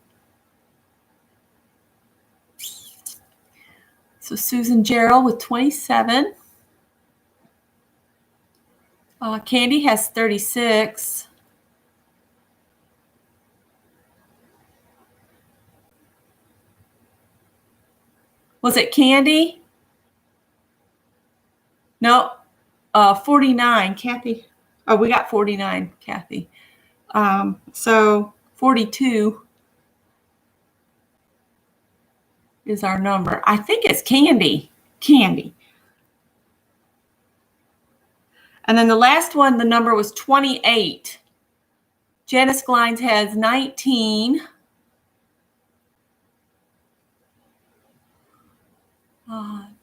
So Susan Gerald with 27. Candy has 36. Was it Candy? No, 49, Kathy. Oh, we got 49, Kathy. So 42 is our number. I think it's Candy. Candy. And then the last one, the number was 28. Janice Glines has 19.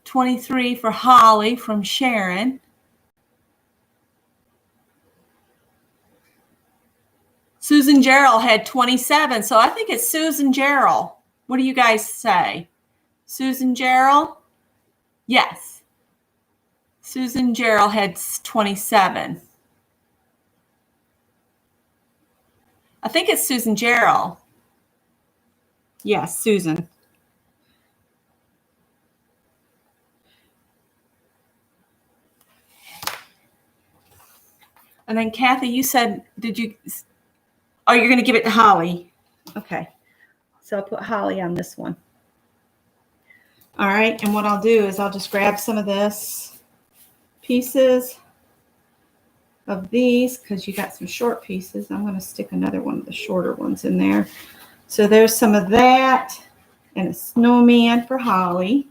23 for Holly from Sharon. Susan Gerald had 27. So I think it's Susan Gerald. What do you guys say? Susan Gerald? Yes. Susan Gerald had 27. I think it's Susan Gerald. Yes, Susan. And then Kathy, you said, oh, you're going to give it to Holly. Okay. So I'll put Holly on this one. All right. And what I'll do is I'll just grab some of this pieces of these because you got some short pieces. I'm going to stick another one of the shorter ones in there. So there's some of that and a snowman for Holly.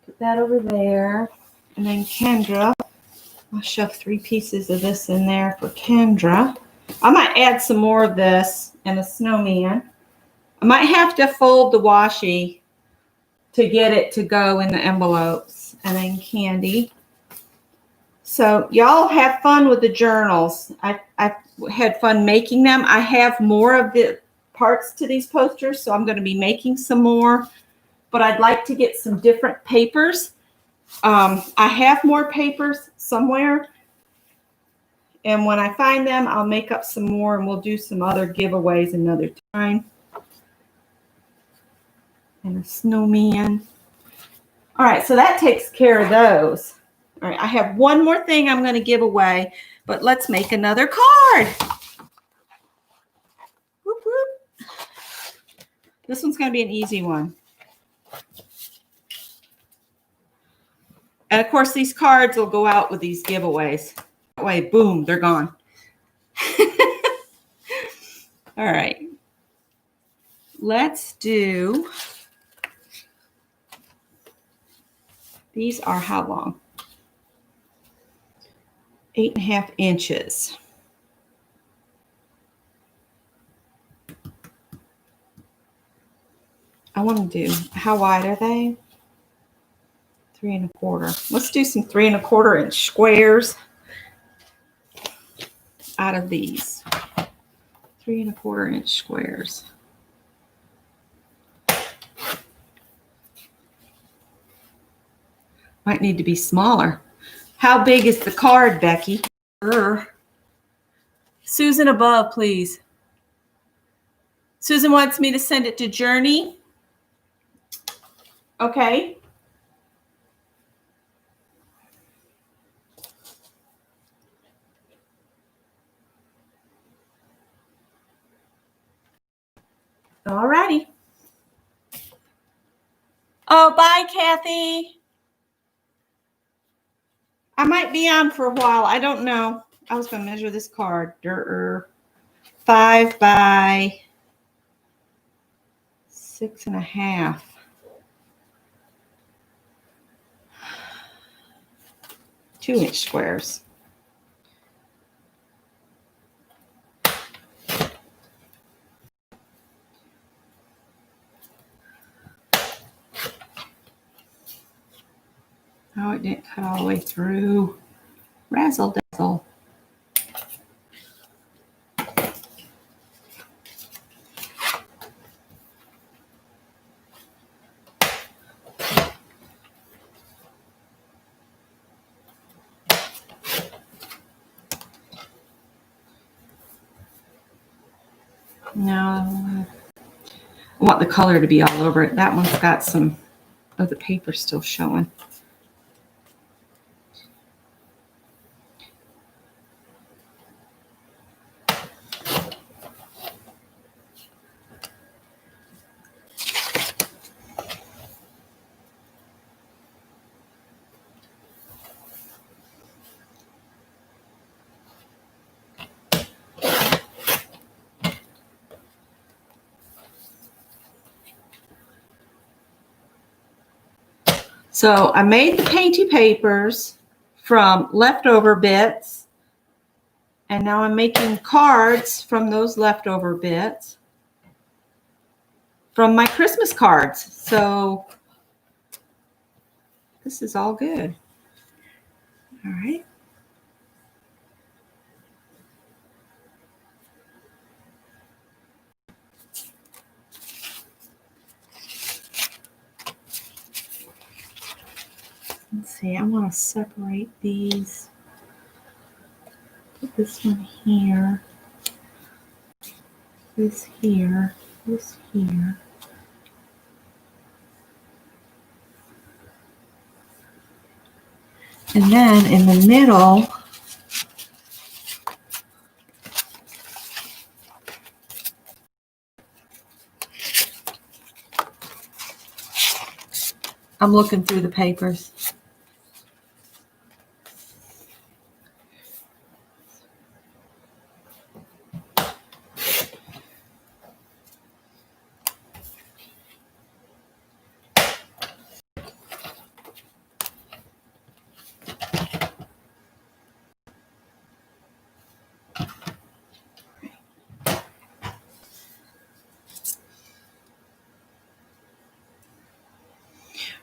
Put that over there. And then Kendra, I'll shove 3 pieces of this in there for Kendra. I might add some more of this and a snowman. I might have to fold the washi to get it to go in the envelopes. And then Candy. So y'all have fun with the journals. I had fun making them. I have more of the parts to these posters, so I'm going to be making some more. But I'd like to get some different papers. I have more papers somewhere. And when I find them, I'll make up some more and we'll do some other giveaways another time. And a snowman. All right, so that takes care of those. All right, I have one more thing I'm going to give away, but let's make another card. Whoop, whoop. This one's going to be an easy one. And of course, these cards will go out with these giveaways. That way, boom, they're gone. All right. Let's do, these are how long? 8.5 inches. I want to do, how wide are they? 3 1/4. Let's do some 3 1/4 inch squares out of these. 3 1/4 inch squares. Might need to be smaller. How big is the card, Becky? Susan above, please. Susan wants me to send it to Journey. Okay. All righty. Oh, bye, Kathy. I might be on for a while. I don't know. I was going to measure this card. 5 by 6.5. 2 inch squares. Oh, it didn't cut all the way through. Razzle dazzle. No, I want the color to be all over it. That one's got some of the paper still showing. So I made the Painty papers from leftover bits. And now I'm making cards from those leftover bits from my Christmas cards. So this is all good. All right. Let's see, I want to separate these. Put this one here. This here. This here. And then in the middle, I'm looking through the papers.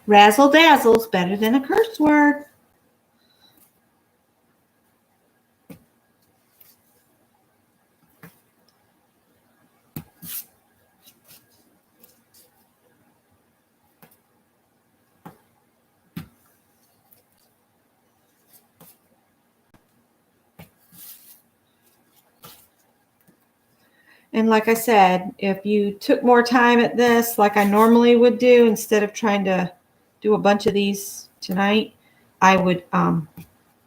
Razzle dazzle's better than a curse word. And like I said, if you took more time at this, like I normally would do, instead of trying to do a bunch of these tonight, I would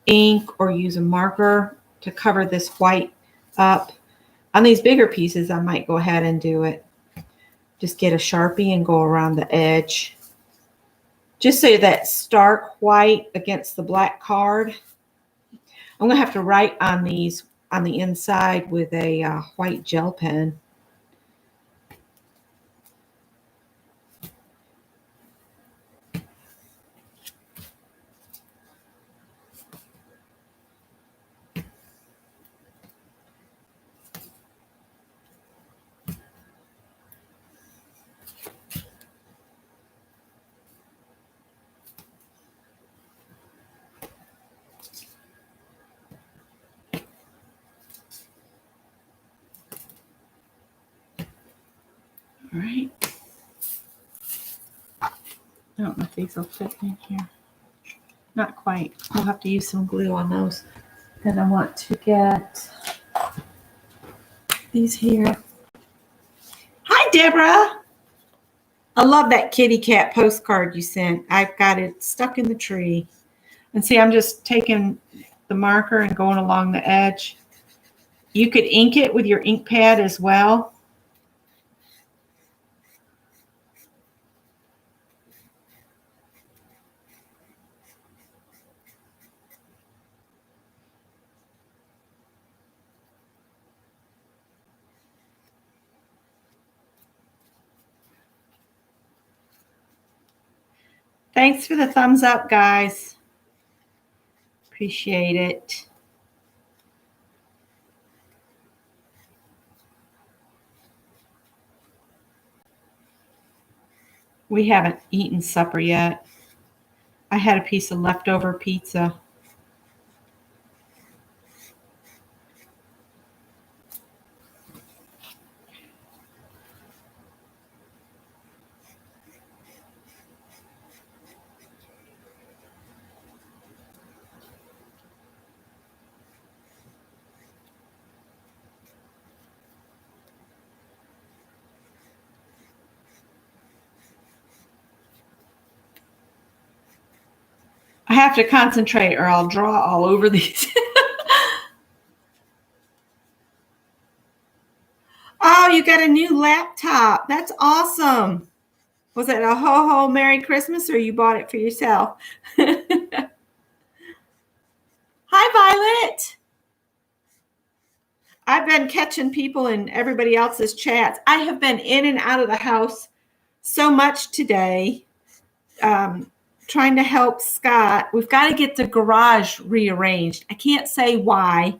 ink or use a marker to cover this white up. On these bigger pieces, I might go ahead and do it. Just get a Sharpie and go around the edge. Just so that stark white against the black card. I'm going to have to write on these on the inside with a white gel pen. All right. I don't know if these will fit in here. Not quite. We'll have to use some glue on those. Then I want to get these here. Hi, Deborah. I love that kitty cat postcard you sent. I've got it stuck in the tree. And see, I'm just taking the marker and going along the edge. You could ink it with your ink pad as well. Thanks for the thumbs up, guys. Appreciate it. We haven't eaten supper yet. I had a piece of leftover pizza. I have to concentrate or I'll draw all over these. Oh, you got a new laptop. That's awesome. Was it a ho-ho Merry Christmas or you bought it for yourself? Hi, Violet. I've been catching people in everybody else's chats. I have been in and out of the house so much today. trying to help Scott. We've got to get the garage rearranged. I can't say why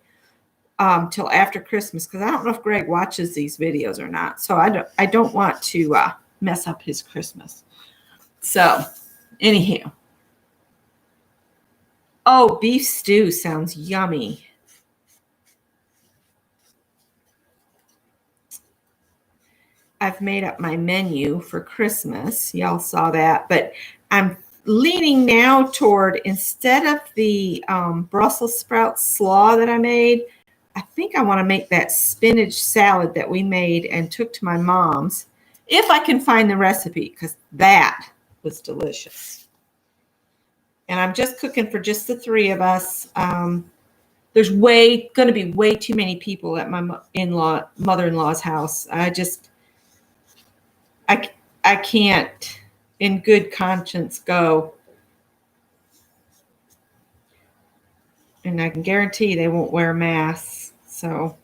till after Christmas because I don't know if Greg watches these videos or not. So I don't want to mess up his Christmas. So anyhow. Oh, beef stew sounds yummy. I've made up my menu for Christmas. Y'all saw that, but I'm leaning now toward, instead of the Brussels sprout slaw that I made, I think I want to make that spinach salad that we made and took to my mom's, if I can find the recipe, because that was delicious. And I'm just cooking for just the three of us. There's going to be way too many people at my mother-in-law's house. I can't in good conscience go. And I can guarantee they won't wear masks. So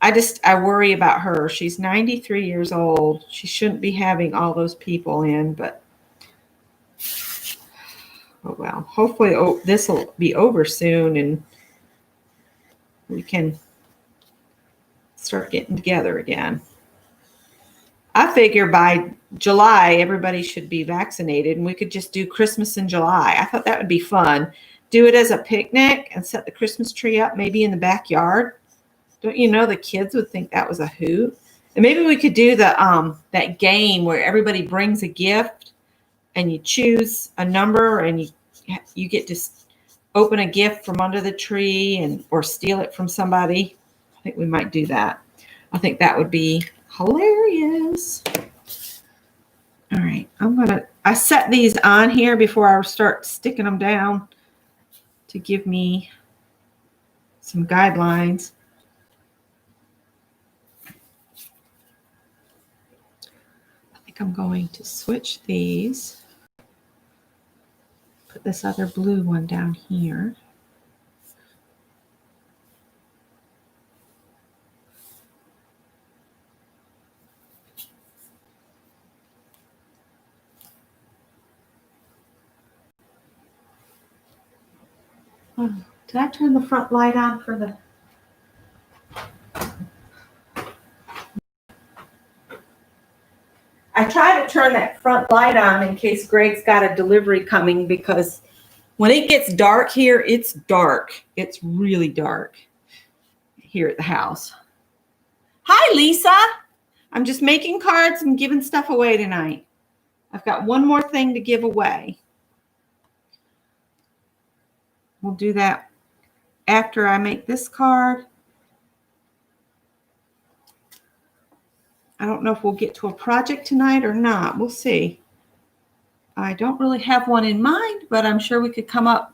I worry about her. She's 93 years old. She shouldn't be having all those people in, but oh well. Hopefully this will be over soon and we can start getting together again. I figure by July, everybody should be vaccinated and we could just do Christmas in July. I thought that would be fun. Do it as a picnic and set the Christmas tree up maybe in the backyard. Don't you know the kids would think that was a hoot? And maybe we could do the that game where everybody brings a gift and you choose a number and you get to open a gift from under the tree or steal it from somebody. I think we might do that. I think that would be hilarious. All right, I set these on here before I start sticking them down to give me some guidelines. I think I'm going to switch these. Put this other blue one down here. Oh, did I turn the front light on for the... I try to turn that front light on in case Greg's got a delivery coming because when it gets dark here, it's dark. It's really dark here at the house. Hi, Lisa. I'm just making cards and giving stuff away tonight. I've got one more thing to give away. We'll do that after I make this card. I don't know if we'll get to a project tonight or not. We'll see. I don't really have one in mind, but I'm sure we could come up.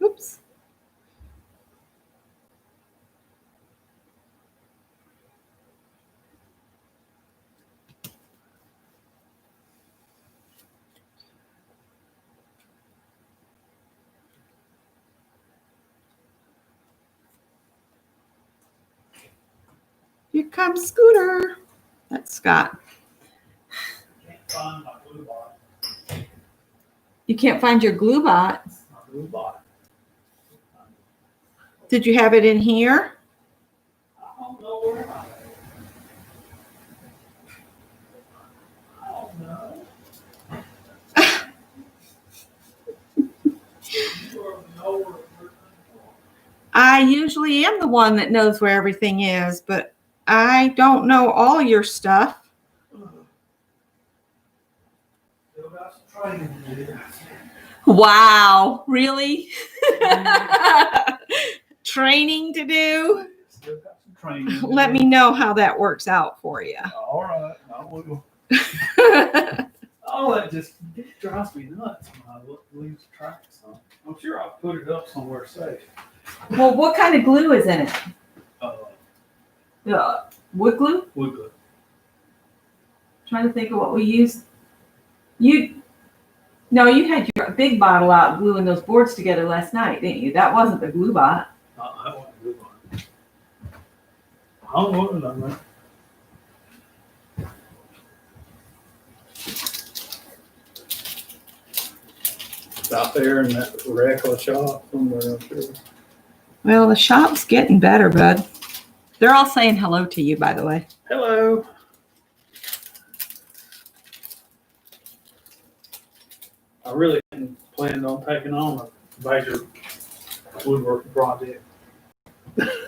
Oops. Here comes Scooter. That's Scott. Can't find my glue bot. You can't find your glue bot. My glue bot. Did you have it in here? I don't know where I am. I don't know. You are know where everything is. I usually am the one that knows where everything is, but I don't know all your stuff. Still got some training to do. Wow, really? Training to do? Still got some training to do. Let me know how that works out for you. All right, I will. Oh, that just drives me nuts when I leave the tracks on. I'm sure I'll put it up somewhere safe. Well, what kind of glue is in it? Wood glue? Wood glue. Trying to think of what we used. You had your big bottle out gluing those boards together last night, didn't you? That wasn't the glue bot. I want glue bot. I don't know what I mean. It's out there in that wreckle shop somewhere up there. Well, the shop's getting better, bud. They're all saying hello to you, by the way. Hello. I really hadn't planned on taking on a major woodworking project.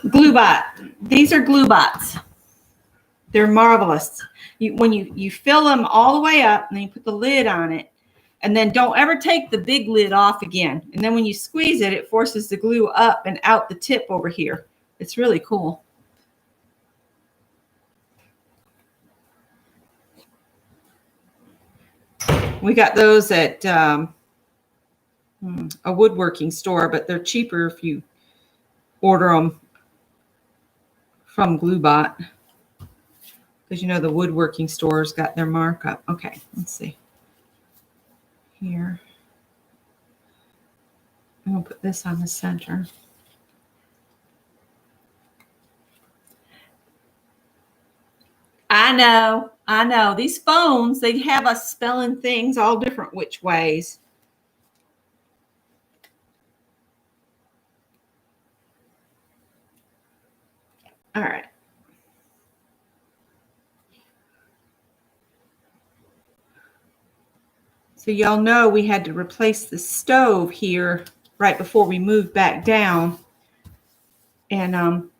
Glue bot. These are glue bots. They're marvelous. When you fill them all the way up, and then you put the lid on it, and then don't ever take the big lid off again. And then when you squeeze it, it forces the glue up and out the tip over here. It's really cool. We got those at a woodworking store, but they're cheaper if you order them from GlueBot. Because you know the woodworking stores got their markup. Okay, let's see. Here. I'm going to put this on the center. I know. These phones, they have us spelling things all different which ways. All right. So y'all know we had to replace the stove here right before we moved back down. And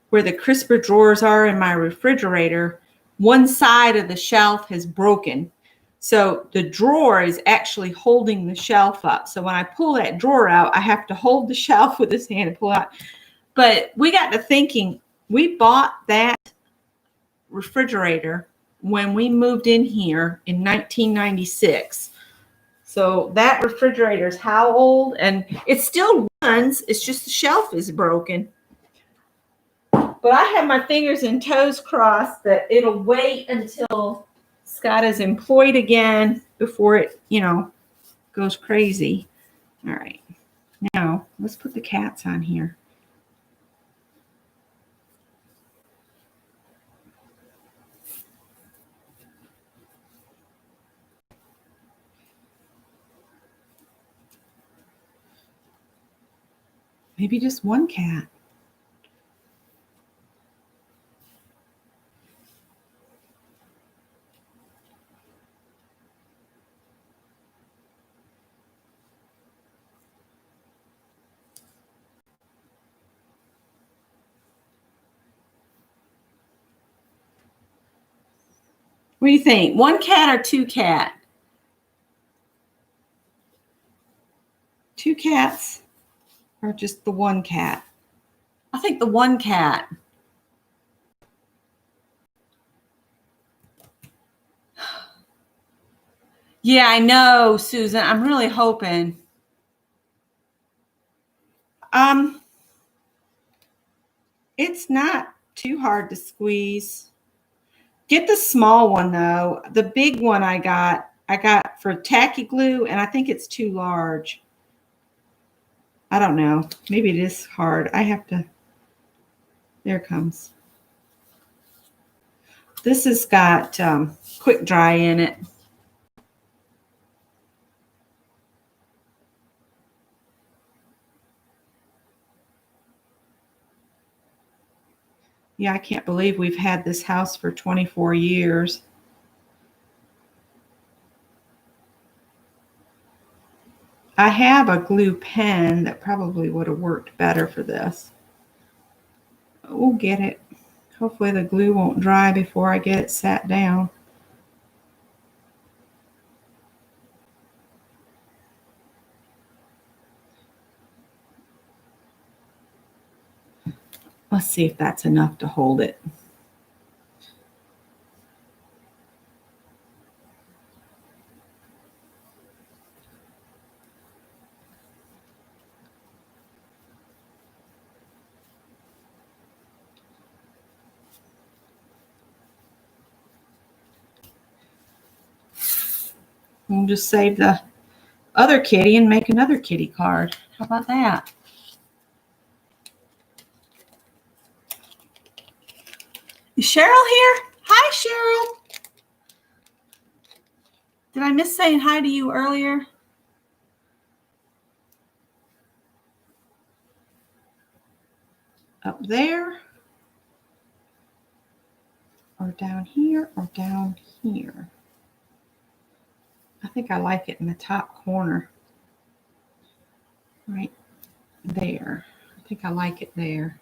where the crisper drawers are in my refrigerator, one side of the shelf has broken. So the drawer is actually holding the shelf up. So when I pull that drawer out, I have to hold the shelf with this hand and pull out. But we got to thinking, we bought that refrigerator when we moved in here in 1996. So that refrigerator is how old? And it still runs. It's just the shelf is broken. But I have my fingers and toes crossed that it'll wait until Scott is employed again before it, goes crazy. All right. Now, let's put the cats on here. Maybe just one cat. What do you think? One cat or two cat? Two cats or just the one cat? I think the one cat. Yeah, I know, Susan. I'm really hoping. It's not too hard to squeeze. Get the small one though. The big one I got for tacky glue, and I think it's too large. I don't know. Maybe it is hard. I have to. There it comes. This has got quick dry in it. Yeah, I can't believe we've had this house for 24 years. I have a glue pen that probably would have worked better for this. We'll get it. Hopefully the glue won't dry before I get it sat down. Let's see if that's enough to hold it. We'll just save the other kitty and make another kitty card. How about that? Is Cheryl here? Hi, Cheryl. Did I miss saying hi to you earlier? Up there, or down here, or down here? I think I like it in the top corner. Right there. I think I like it there.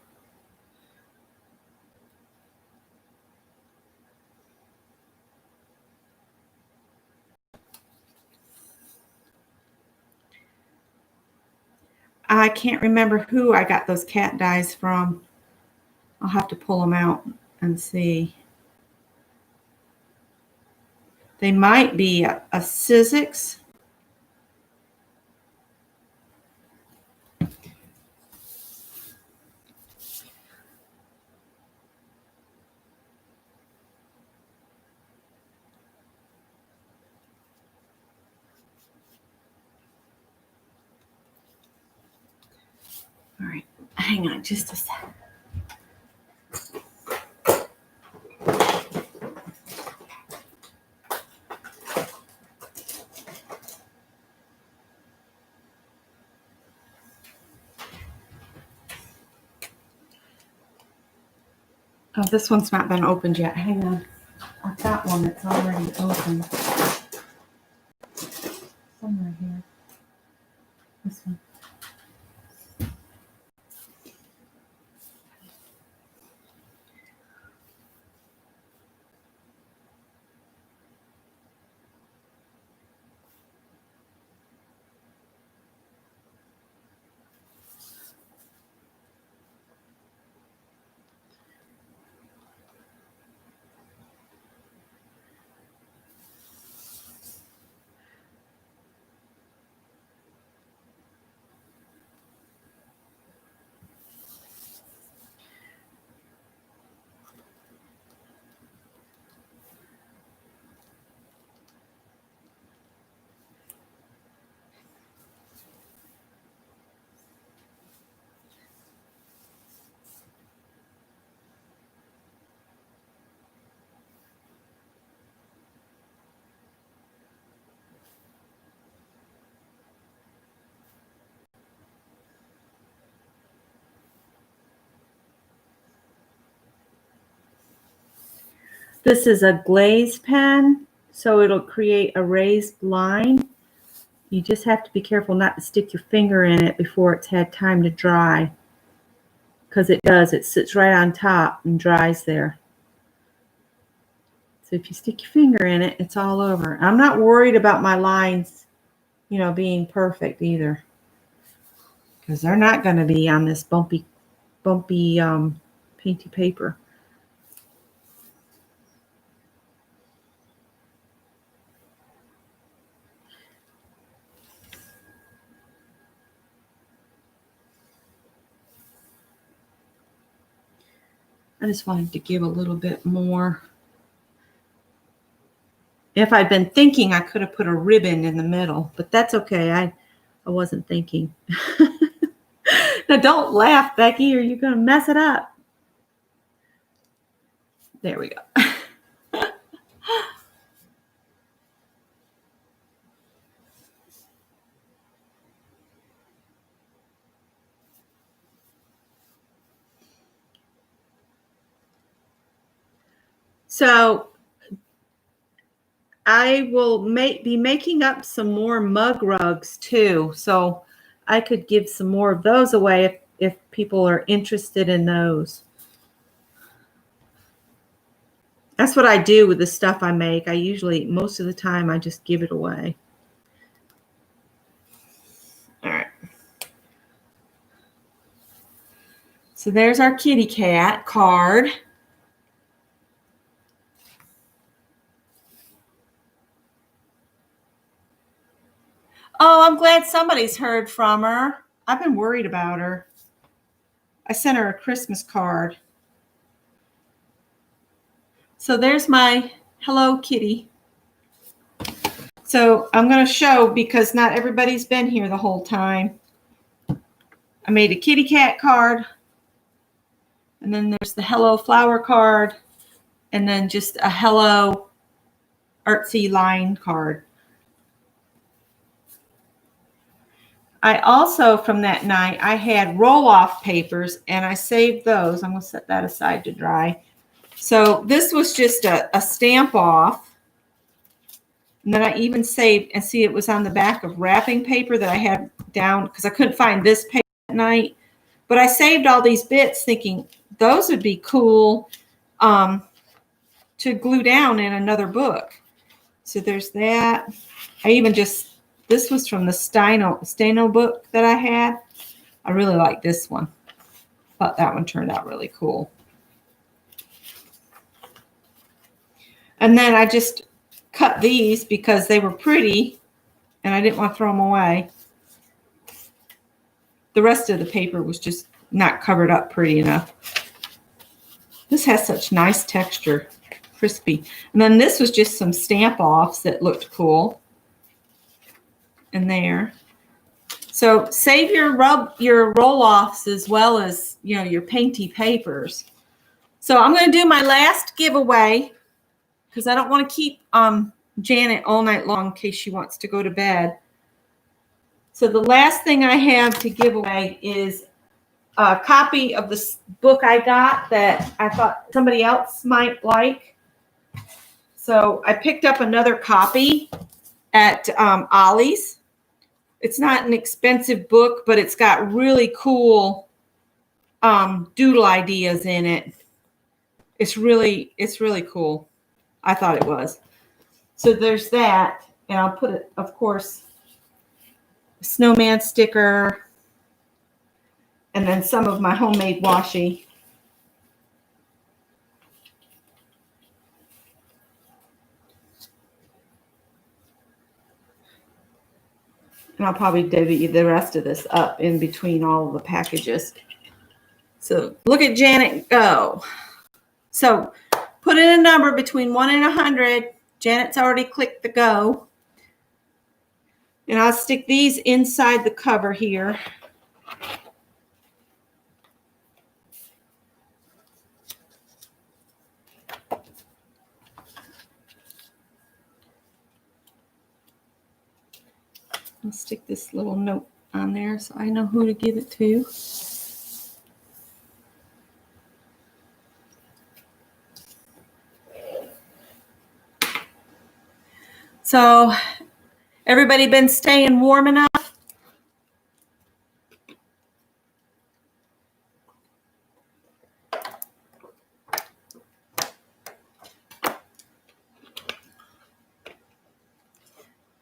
I can't remember who I got those cat dyes from. I'll have to pull them out and see. They might be a Sizzix. All right, hang on just a sec. Oh, this one's not been opened yet. Hang on. I've got one that's already open. Somewhere here. This one. This is a glaze pen, so it'll create a raised line. You just have to be careful not to stick your finger in it before it's had time to dry, because it does. It sits right on top and dries there. So if you stick your finger in it, it's all over. I'm not worried about my lines, being perfect either, because they're not going to be on this bumpy painty paper. I just wanted to give a little bit more. If I'd been thinking, I could have put a ribbon in the middle, but that's okay. I wasn't thinking. Now don't laugh, Becky, or you're going to mess it up. There we go. So I will be making up some more mug rugs too. So I could give some more of those away if people are interested in those. That's what I do with the stuff I make. I usually, most of the time, I just give it away. All right. So there's our kitty cat card. Oh, I'm glad somebody's heard from her. I've been worried about her. I sent her a Christmas card. So there's my Hello Kitty. So I'm going to show, because not everybody's been here the whole time. I made a kitty cat card. And then there's the Hello Flower card. and then just a hello artsy line card. I also, from that night, I had roll-off papers, and I saved those. I'm going to set that aside to dry. So this was just a stamp off. And then I even saved, and see, it was on the back of wrapping paper that I had down because I couldn't find this paper at night. But I saved all these bits thinking those would be cool to glue down in another book. So there's that. I even just, this was from the Steno book that I had. I really like this one. Thought that one turned out really cool. And then I just cut these because they were pretty and I didn't want to throw them away. The rest of the paper was just not covered up pretty enough. This has such nice texture, crispy. And then this was just some stamp offs that looked cool in there. So save your roll-offs as well as, you know, your painty papers. So I'm going to do my last giveaway because I don't want to keep Janet all night long in case she wants to go to bed. So the last thing I have to give away is a copy of this book I got that I thought somebody else might like. So I picked up another copy at Ollie's. It's not an expensive book, but it's got really cool doodle ideas in it. It's really cool. I thought it was. So there's that, and I'll put it, of course, a snowman sticker, and then some of my homemade washi. And I'll probably divvy the rest of this up in between all of the packages. So look at Janet go. So put in a number between 1 and 100. Janet's already clicked the go. And I'll stick these inside the cover here. I'll stick this little note on there so I know who to give it to. So, everybody been staying warm enough?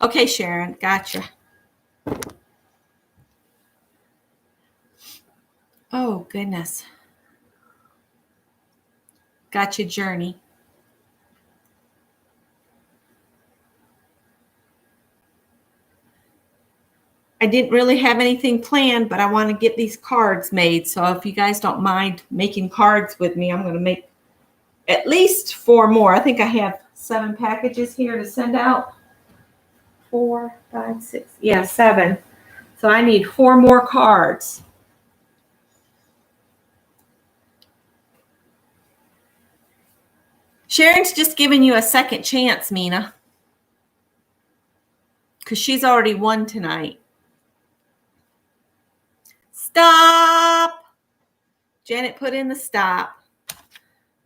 Okay, Sharon, gotcha. Oh, goodness. Gotcha, Journey. I didn't really have anything planned, but I want to get these cards made. So if you guys don't mind making cards with me, I'm going to make at least 4 more. I think I have 7 packages here to send out. 4, 5, 6. Yeah, 7. So I need 4 more cards. Sharon's just giving you a second chance, Mina, because she's already won tonight. Stop. Janet put in the stop.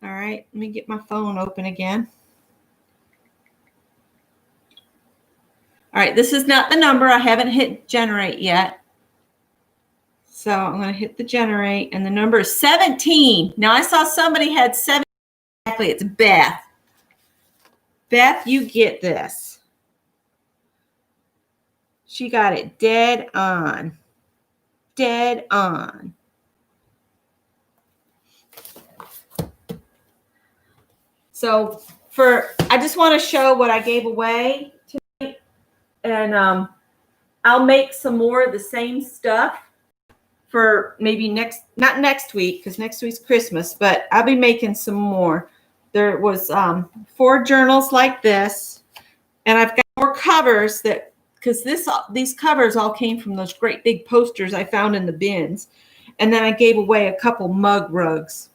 All right, let me get my phone open again. All right, this is not the number. I haven't hit generate yet. So I'm going to hit the generate, and the number is 17. Now, I saw somebody had 7. Exactly, it's Beth. Beth, you get this. She got it dead on. Dead on. So I just want to show what I gave away tonight, and I'll make some more of the same stuff for maybe not next week, because next week's Christmas, but I'll be making some more. There was 4 journals like this, and I've got more covers that, because these covers all came from those great big posters I found in the bins, and then I gave away a couple mug rugs.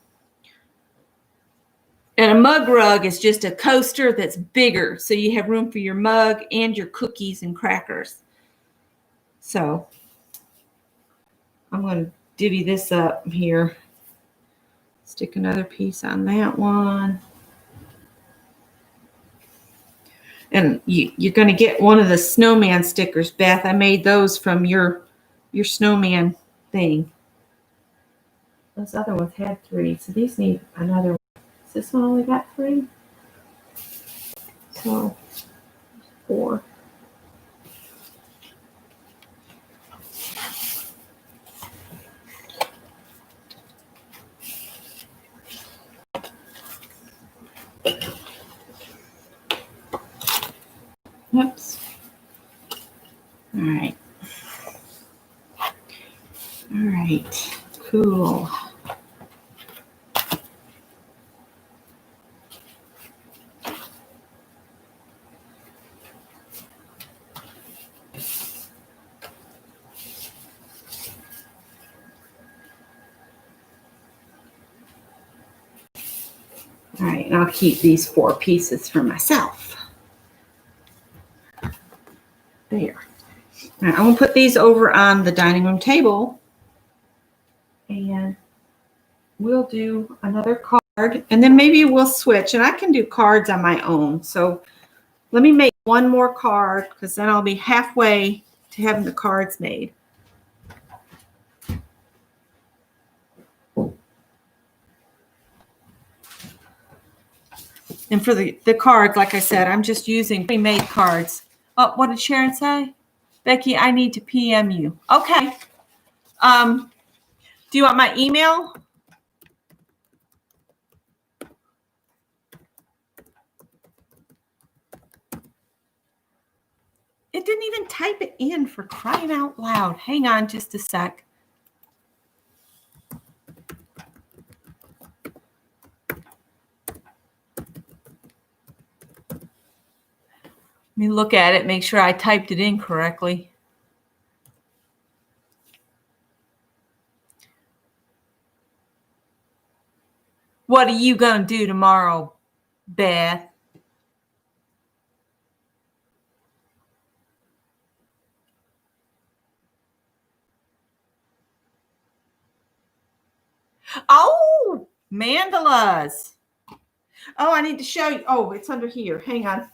And a mug rug is just a coaster that's bigger. So you have room for your mug and your cookies and crackers. So I'm going to divvy this up here. Stick another piece on that one. And you're going to get one of the snowman stickers, Beth. I made those from your snowman thing. Those other ones had 3, so these need another one. Does this one only got 3? So 4. Oops. All right. All right. Cool. All right, and I'll keep these 4 pieces for myself. There. All right, I'm going to put these over on the dining room table. And we'll do another card. And then maybe we'll switch. And I can do cards on my own. So let me make one more card because then I'll be halfway to having the cards made. And for the cards, like I said, I'm just using pre-made cards. Oh, what did Sharon say? Becky, I need to PM you. Okay. Do you want my email? It didn't even type it in, for crying out loud. Hang on just a sec. Let me look at it, make sure I typed it in correctly. What are you going to do tomorrow, Beth? Oh, mandalas. Oh, I need to show you. Oh, it's under here. Hang on.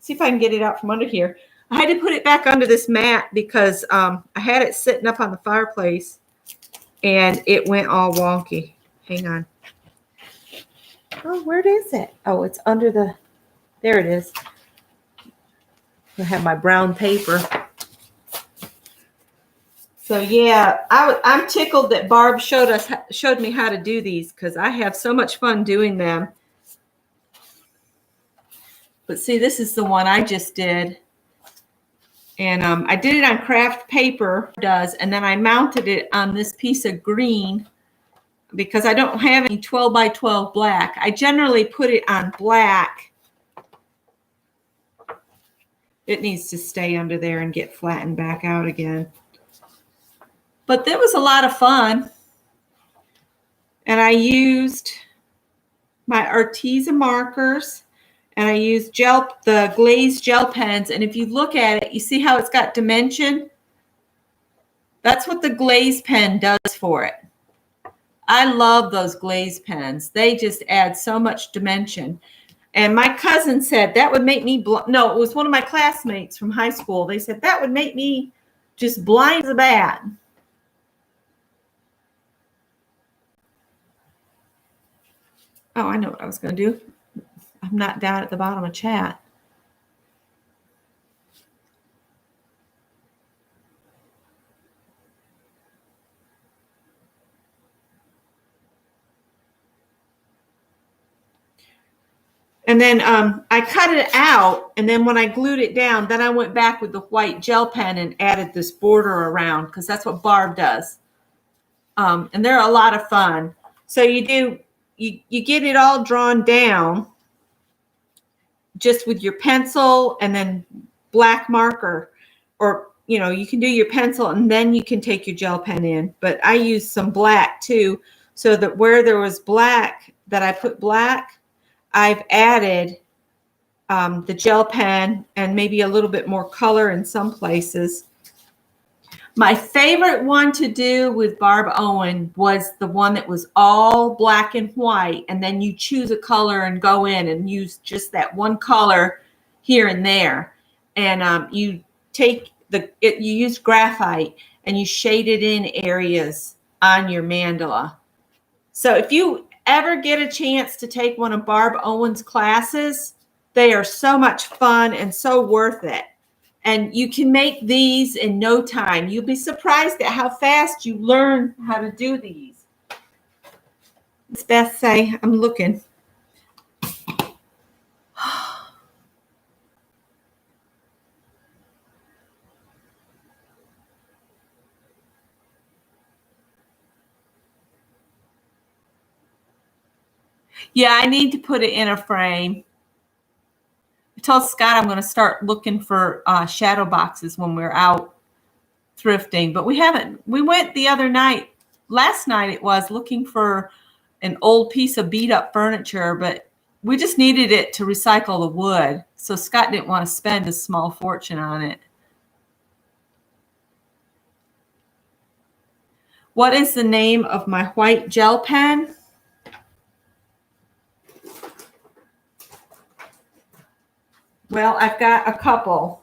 See if I can get it out from under here. I had to put it back under this mat because I had it sitting up on the fireplace and it went all wonky. Hang on. Oh, where is it? Oh, it's under the, there it is. I have my brown paper. So yeah, I'm tickled that Barb showed me how to do these because I have so much fun doing them. But see, this is the one I just did. And I did it on craft paper, and then I mounted it on this piece of green because I don't have any 12 by 12 black. I generally put it on black. It needs to stay under there and get flattened back out again. But that was a lot of fun. And I used my Arteza markers. And I use the glazed gel pens. And if you look at it, you see how it's got dimension? That's what the glaze pen does for it. I love those glaze pens. They just add so much dimension. And my cousin said that would make me, no, it was one of my classmates from high school. They said that would make me just blind as a bat. Oh, I know what I was going to do. I'm not down at the bottom of chat. And then I cut it out, and then when I glued it down, then I went back with the white gel pen and added this border around because that's what Barb does. And they're a lot of fun. So you get it all drawn down just with your pencil and then black marker, or you can do your pencil and then you can take your gel pen in. But I used some black too, so that where there was black, that I put black, I've added the gel pen and maybe a little bit more color in some places. My favorite one to do with Barb Owen was the one that was all black and white, and then you choose a color and go in and use just that one color here and there. And you take you use graphite and you shade it in areas on your mandala. So if you ever get a chance to take one of Barb Owen's classes, they are so much fun and so worth it. And you can make these in no time. You'll be surprised at how fast you learn how to do these. It's Beth say, I'm looking. Yeah, I need to put it in a frame. I told Scott I'm going to start looking for shadow boxes when we're out thrifting, but we haven't. We went the other night, last night it was, looking for an old piece of beat up furniture, but we just needed it to recycle the wood. So Scott didn't want to spend a small fortune on it. What is the name of my white gel pen? Well, I've got a couple.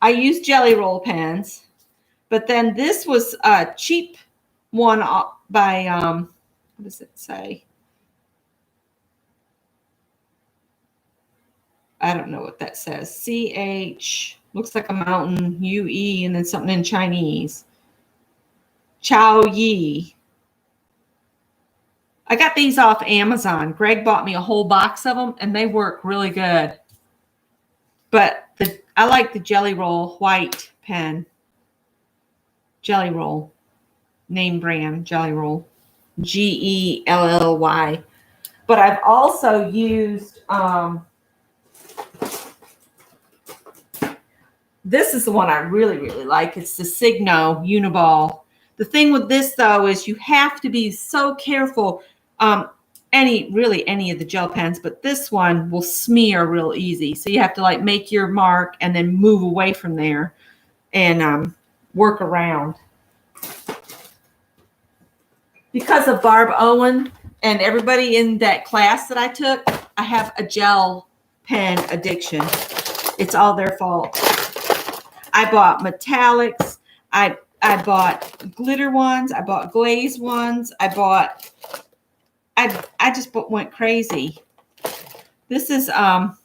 I use Jelly Roll pens, but then this was a cheap one by, what does it say? I don't know what that says. CH, looks like a mountain, UE, and then something in Chinese. Chao Yi. I got these off Amazon. Greg bought me a whole box of them, and they work really good. But I like the Jelly Roll white pen. Jelly Roll. Name brand, Jelly Roll. Gellly. But I've also used, this is the one I really, really like. It's the Signo Uniball. The thing with this, though, is you have to be so careful. Any of the gel pens, but this one will smear real easy. So you have to like make your mark and then move away from there and work around. Because of Barb Owen and everybody in that class that I took, I have a gel pen addiction. It's all their fault. I bought metallics. I bought glitter ones. I bought glaze ones. I just went crazy. This is a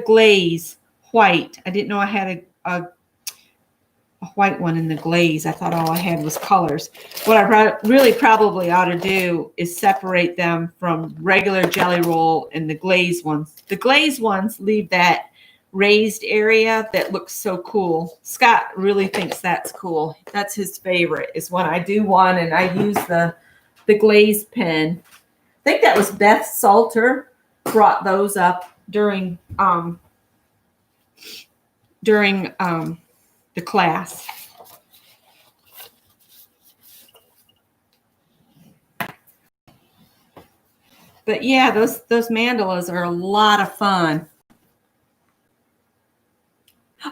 glaze white. I didn't know I had a white one in the glaze. I thought all I had was colors. What I really probably ought to do is separate them from regular Jelly Roll and the glaze ones. The glaze ones leave that raised area that looks so cool. Scott really thinks that's cool. That's his favorite, is when I do one and I use the glaze pen. I think that was Beth Salter brought those up during the class. But yeah, those mandalas are a lot of fun.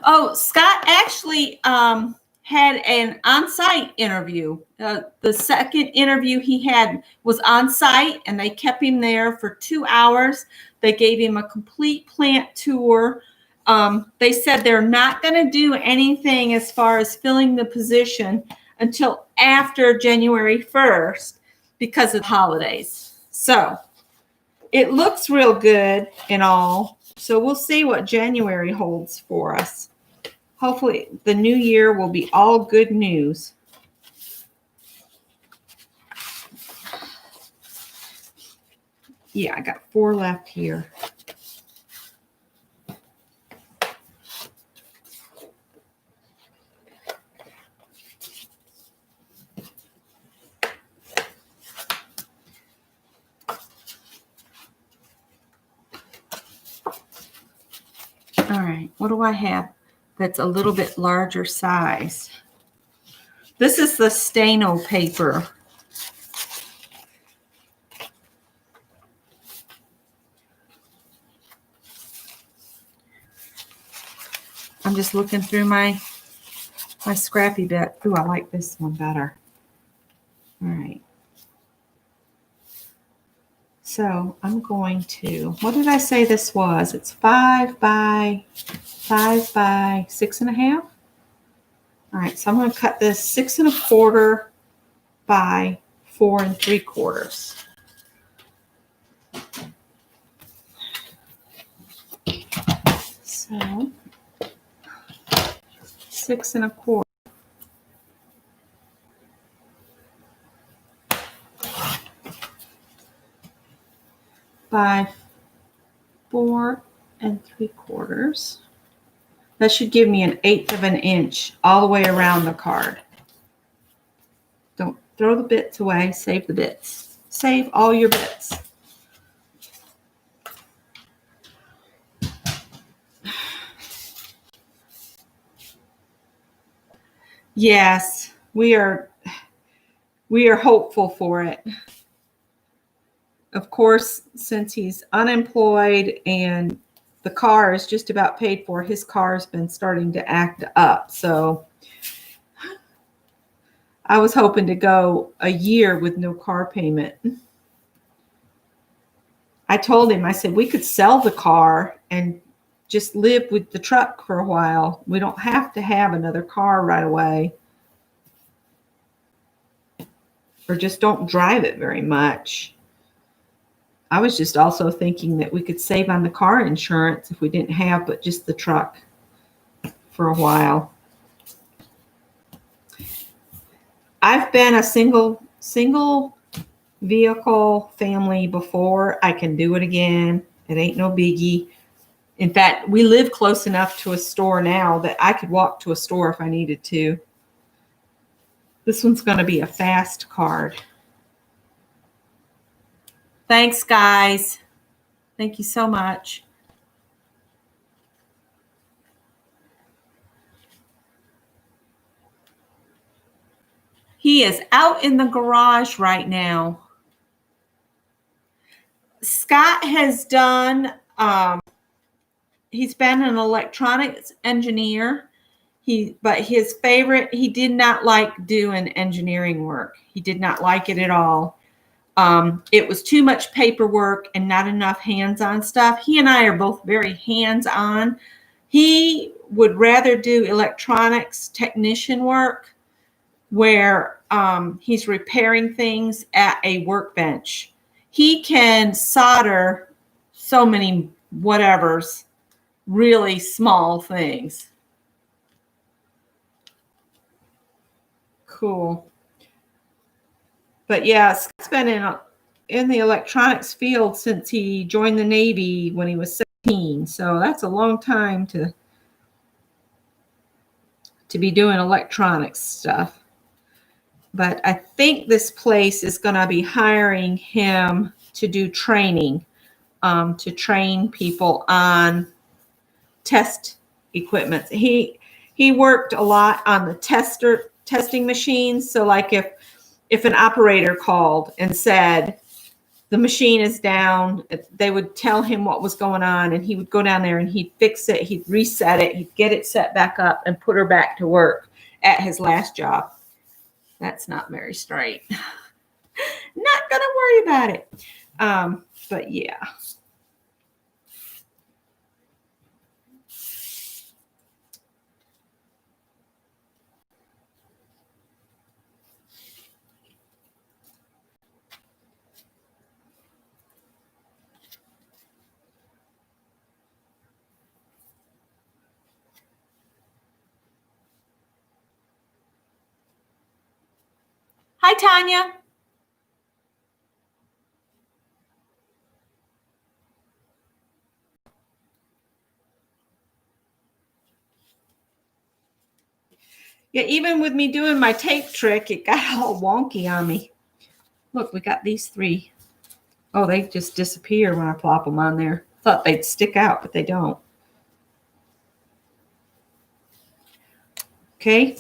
Oh, Scott actually had an on-site interview. The second interview he had was on-site, and they kept him there for 2 hours. They gave him a complete plant tour. They said they're not going to do anything as far as filling the position until after January 1st because of the holidays. So it looks real good and all. So we'll see what January holds for us. Hopefully the new year will be all good news. Yeah, I got 4 left here. All right, what do I have that's a little bit larger size? This is the Stano paper. I'm just looking through my scrappy bit. Ooh, I like this one better. All right. So I'm going to, what did I say this was? It's 5 by 6.5. All right, so I'm going to cut this 6 1/4 by 4 3/4. So 6 1/4 by 4 3/4. That should give me 1/8 of an inch all the way around the card. Don't throw the bits away. Save the bits. Save all your bits. Yes, we are hopeful for it. Of course, since he's unemployed and the car is just about paid for, his car's been starting to act up. So I was hoping to go a year with no car payment. I told him, I said, we could sell the car and just live with the truck for a while. We don't have to have another car right away. Or just don't drive it very much. I was just also thinking that we could save on the car insurance if we didn't have but just the truck for a while. I've been a single vehicle family before. I can do it again. It ain't no biggie. In fact, we live close enough to a store now that I could walk to a store if I needed to. This one's going to be a fast card. Thanks, guys. Thank you so much. He is out in the garage right now. Scott has done, he's been an electronics engineer. But his favorite, he did not like doing engineering work. He did not like it at all. It was too much paperwork and not enough hands-on stuff. He and I are both very hands-on. He would rather do electronics technician work where he's repairing things at a workbench. He can solder so many whatevers, really small things. Cool. But yeah, Scott's been in the electronics field since he joined the Navy when he was 17. So that's a long time to be doing electronics stuff. But I think this place is going to be hiring him to do training, to train people on test equipment. He worked a lot on the testing machines. So like if an operator called and said the machine is down, they would tell him what was going on, and he would go down there and he'd fix it, he'd reset it, he'd get it set back up and put her back to work at his last job. That's not very straight. Not gonna worry about it. But yeah. Hi, Tanya. Yeah, even with me doing my tape trick, it got all wonky on me. Look, we got these 3. Oh, they just disappear when I plop them on there. Thought they'd stick out, but they don't. Okay.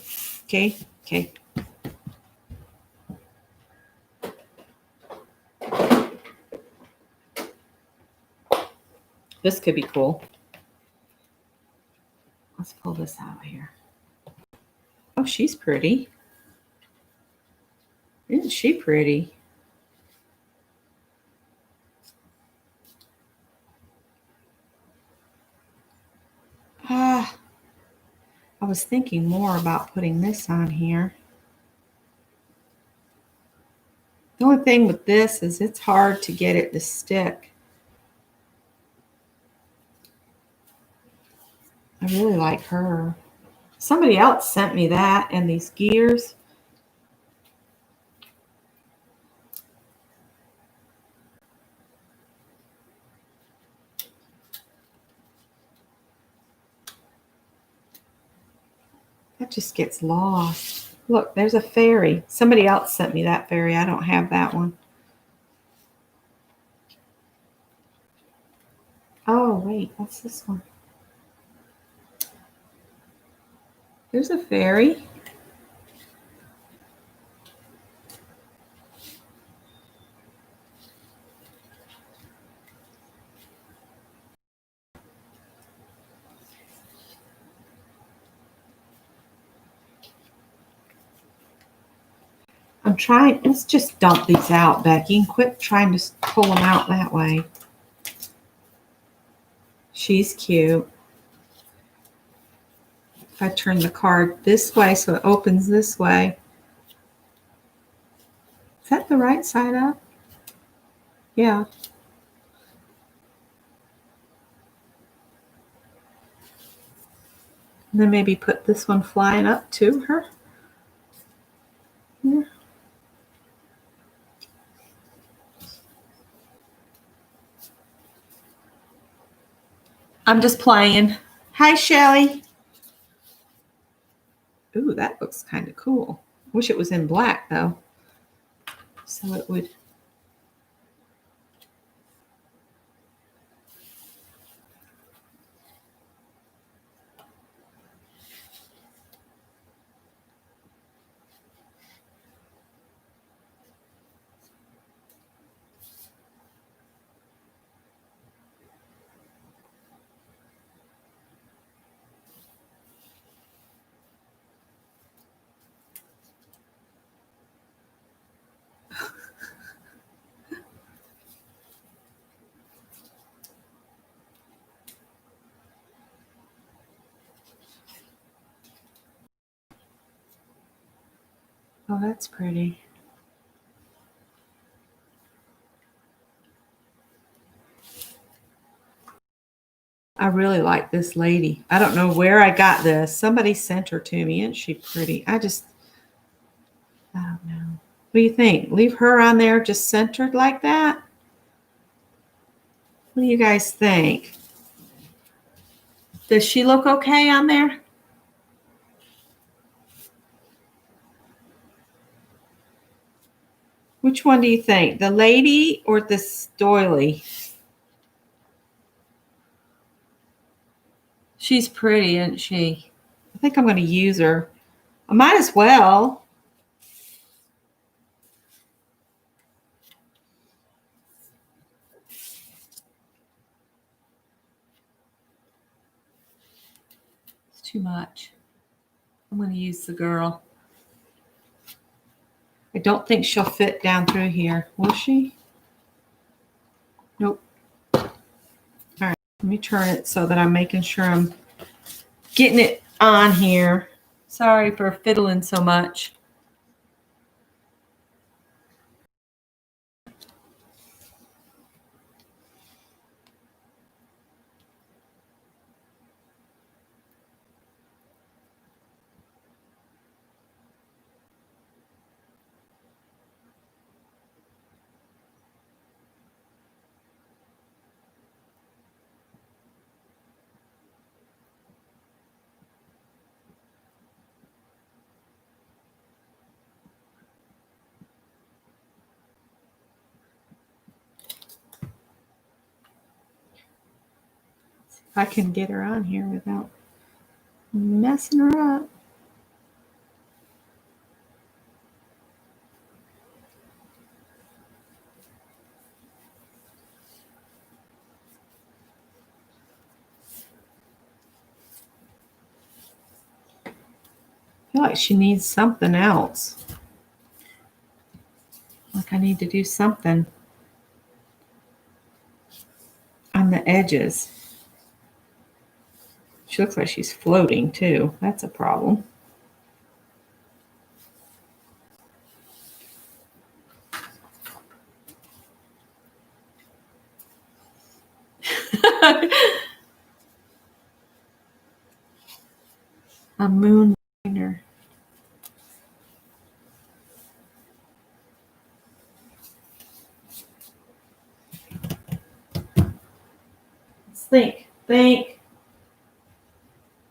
This could be cool. Let's pull this out here. Oh, she's pretty. Isn't she pretty? Ah, I was thinking more about putting this on here. The only thing with this is it's hard to get it to stick. I really like her. Somebody else sent me that and these gears. That just gets lost. Look, there's a fairy. Somebody else sent me that fairy. I don't have that one. Oh, wait, what's this one? There's a fairy. I'm trying. Let's just dump these out, Becky, and quit trying to pull them out that way. She's cute. If I turn the card this way so it opens this way. Is that the right side up? Yeah. And then maybe put this one flying up to her. Yeah. I'm just playing. Hi, Shelly. Ooh, that looks kind of cool. Wish it was in black, though. So it would... Oh, that's pretty. I really like this lady. I don't know where I got this. Somebody sent her to me. Isn't she pretty? I don't know. What do you think? Leave her on there just centered like that? What do you guys think? Does she look okay on there? Which one do you think? The lady or this doily? She's pretty, isn't she? I think I'm going to use her. I might as well. It's too much. I'm going to use the girl. I don't think she'll fit down through here. Will she? Nope. All right. Let me turn it so that I'm making sure I'm getting it on here. Sorry for fiddling so much. If I can get her on here without messing her up. I feel like she needs something else. Like I need to do something on the edges. She looks like she's floating too. That's a problem. A moonliner. Let's think. Think.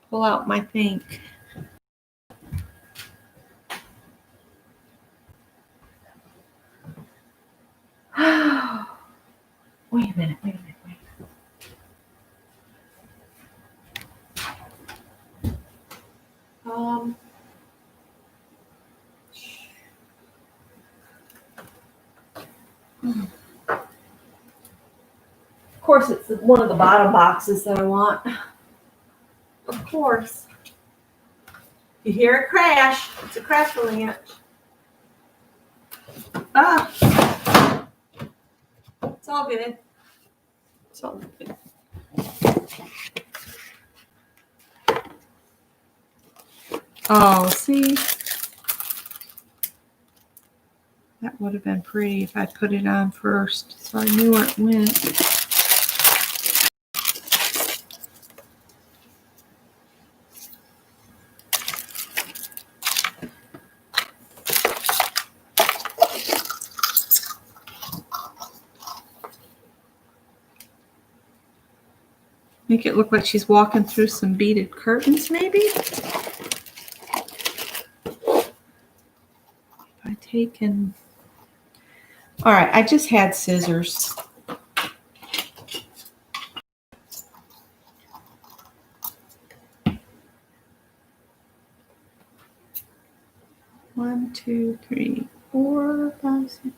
Pull out my think. Wait a minute. Um, of course, it's one of the bottom boxes that I want. Of course. You hear it crash. It's a crash ranch. Ah. It's all good. It's all good. Oh, see? That would have been pretty if I'd put it on first, so I knew where it went. Make it look like she's walking through some beaded curtains, maybe? If I take and... All right, I just had scissors. One, two, three, 4, 5, 6.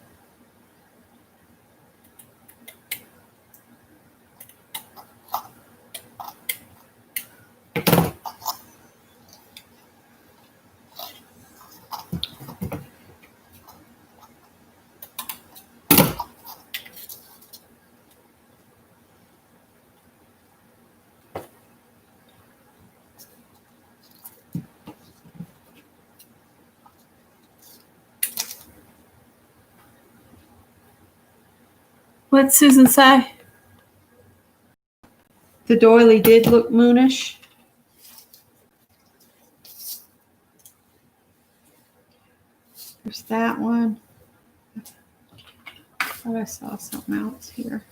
What'd Susan say? The doily did look moonish. There's that one. I thought I saw something else here.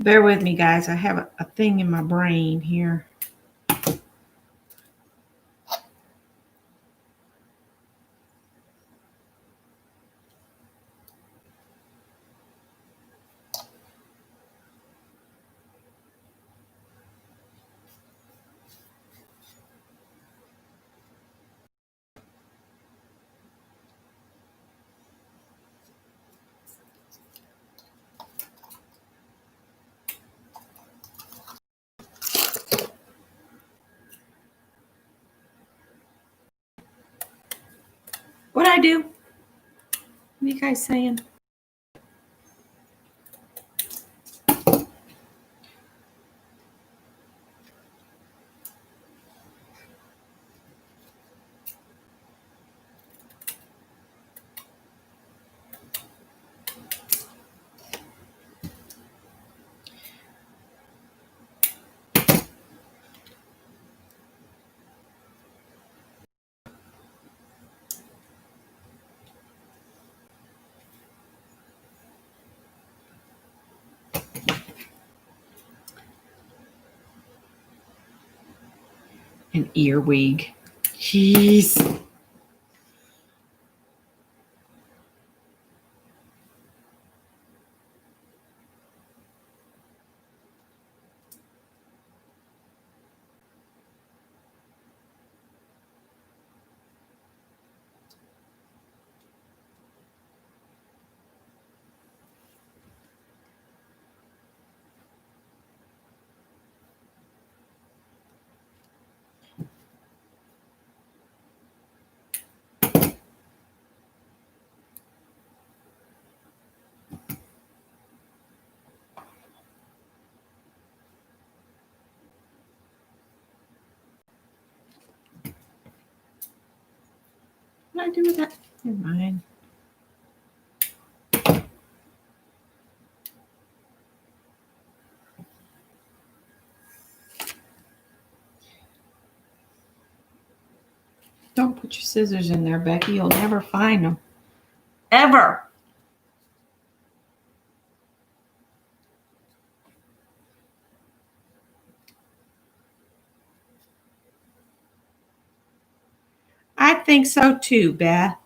Bear with me, guys. I have a thing in my brain here. What'd I do? What are you guys saying? An earwig. Jeez. What did I do with that? Never mind. Don't put your scissors in there, Becky. You'll never find them. Ever. I think so too, Beth.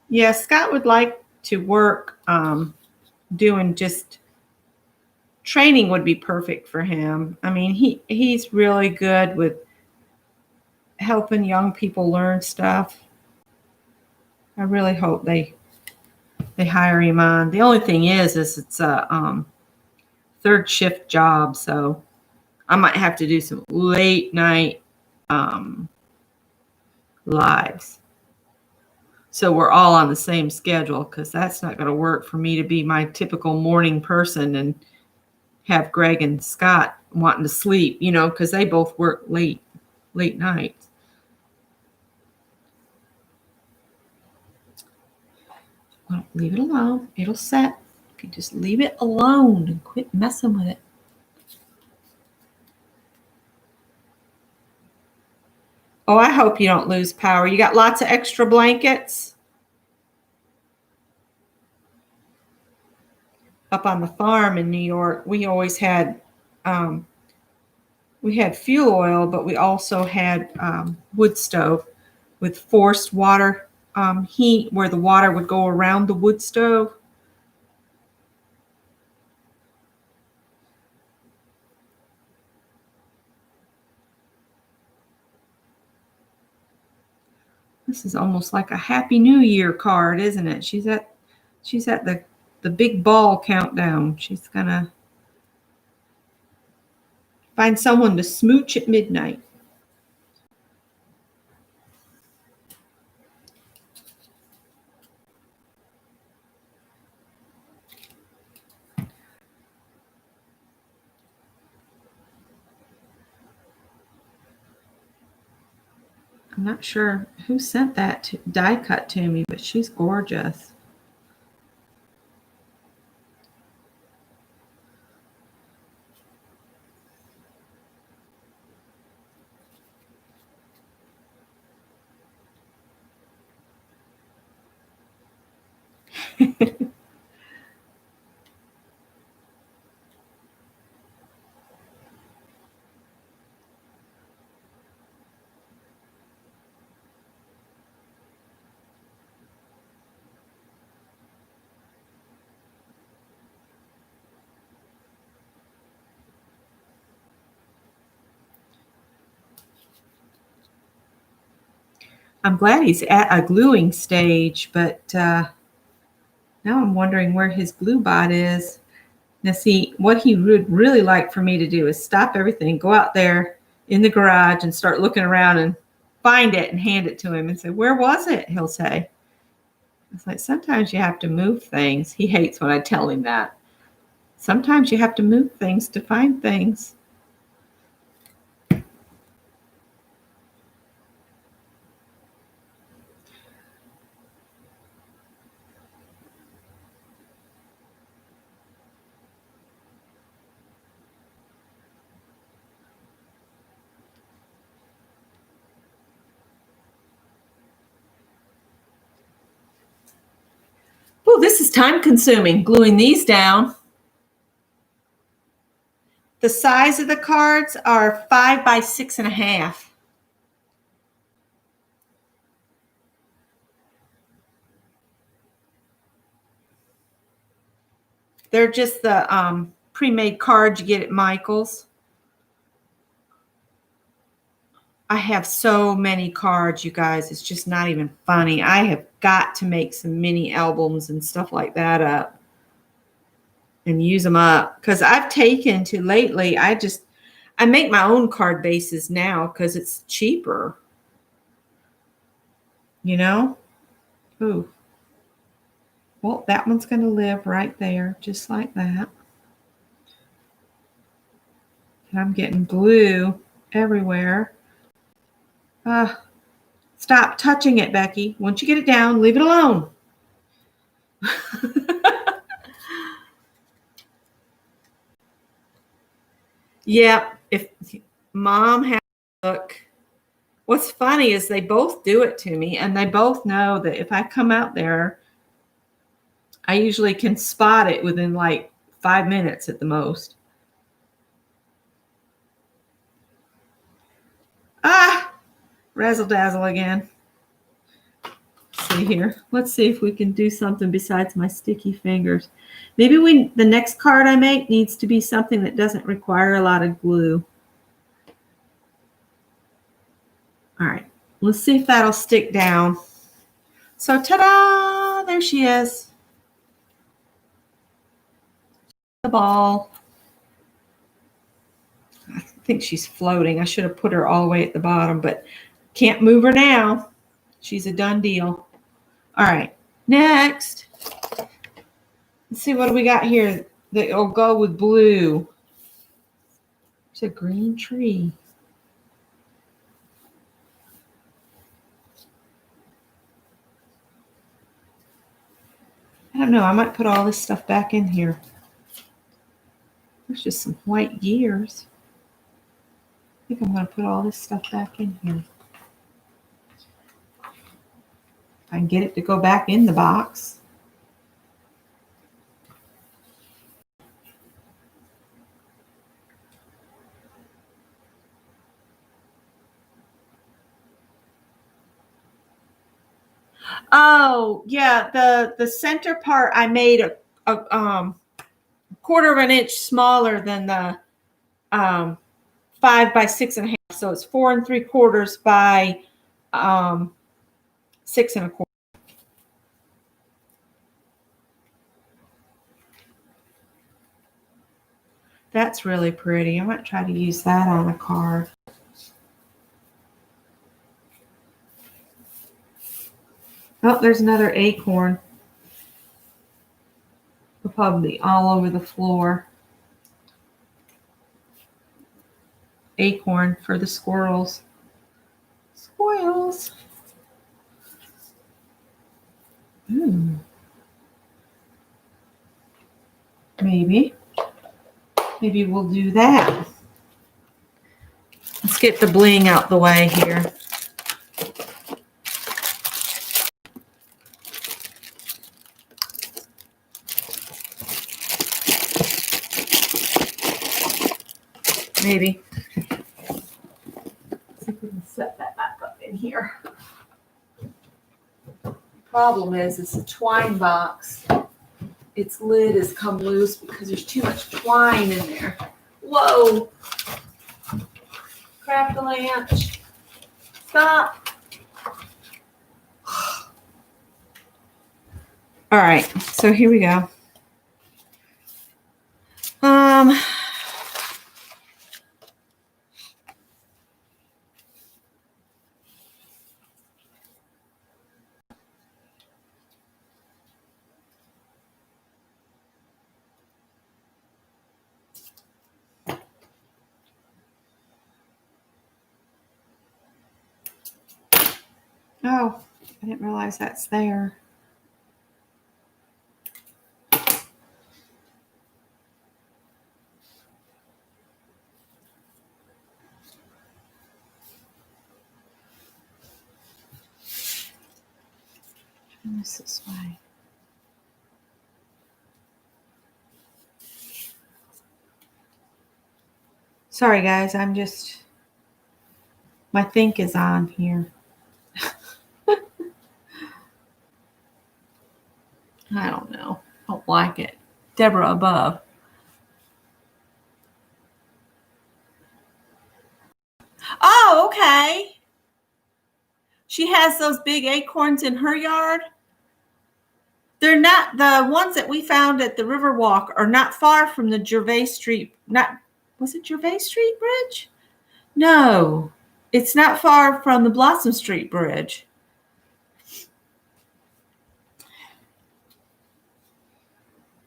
Yeah, Scott would like to work doing just training would be perfect for him. I mean, he's really good with helping young people learn stuff. I really hope they hire him on. The only thing is it's a third shift job, so I might have to do some late night lives. So we're all on the same schedule, because that's not going to work for me to be my typical morning person and have Greg and Scott wanting to sleep, because they both work late nights. Well, leave it alone. It'll set. You can just leave it alone and quit messing with it. Oh, I hope you don't lose power. You got lots of extra blankets? Up on the farm in New York, we always had fuel oil, but we also had wood stove with forced water heat, where the water would go around the wood stove. This is almost like a Happy New Year card, isn't it? She's at the big ball countdown. She's gonna find someone to smooch at midnight. I'm not sure who sent that die cut to me, but she's gorgeous. I'm glad he's at a gluing stage, but now I'm wondering where his glue bot is. Now, see, what he would really like for me to do is stop everything, go out there in the garage and start looking around and find it and hand it to him and say, "Where was it?" He'll say. It's like, sometimes you have to move things. He hates when I tell him that. Sometimes you have to move things to find things. this is time consuming, gluing these down. The size of the cards are 5 by 6.5. They're just the pre-made cards you get at Michael's. I have so many cards, you guys. It's just not even funny. I have got to make some mini albums and stuff like that up and use them up. Because I've taken to lately, I make my own card bases now because it's cheaper. You know? Ooh. Well, that one's going to live right there, just like that. And I'm getting glue everywhere. Stop touching it, Becky. Once you get it down, leave it alone. Yeah, if Mom has a look. What's funny is they both do it to me, and they both know that if I come out there, I usually can spot it within like 5 minutes at the most. Razzle dazzle again. Let's see here. Let's see if we can do something besides my sticky fingers. Maybe the next card I make needs to be something that doesn't require a lot of glue. All right. Let's see if that'll stick down. So ta-da! There she is. The ball. I think she's floating. I should have put her all the way at the bottom, but can't move her now. She's a done deal. All right. Next. Let's see what do we got here that will go with blue. It's a green tree. I don't know. I might put all this stuff back in here. There's just some white gears. I think I'm going to put all this stuff back in here. If I can get it to go back in the box. Oh, yeah, the center part I made a quarter of an inch smaller than the 5 by 6.5. So it's 4 3/4 by 6 1/4. That's really pretty. I might try to use that on a card. Oh, there's another acorn. It'll probably be all over the floor. Acorn for the squirrels. Squirrels. Ooh. Maybe we'll do that. Let's get the bling out the way here. Maybe. Let's see if we can set that back up in here. The problem is it's a twine box. Its lid has come loose because there's too much twine in there. Whoa! Crack-a-lanch. Stop. All right, so here we go. Oh, I didn't realize that's there. Turn this way. Sorry, guys. My think is on here. I don't know. Don't like it. Deborah above. Oh, okay. She has those big acorns in her yard. They're not the ones that we found at the Riverwalk are not far from the Gervais Street. Was it Gervais Street Bridge? No, it's not far from the Blossom Street Bridge.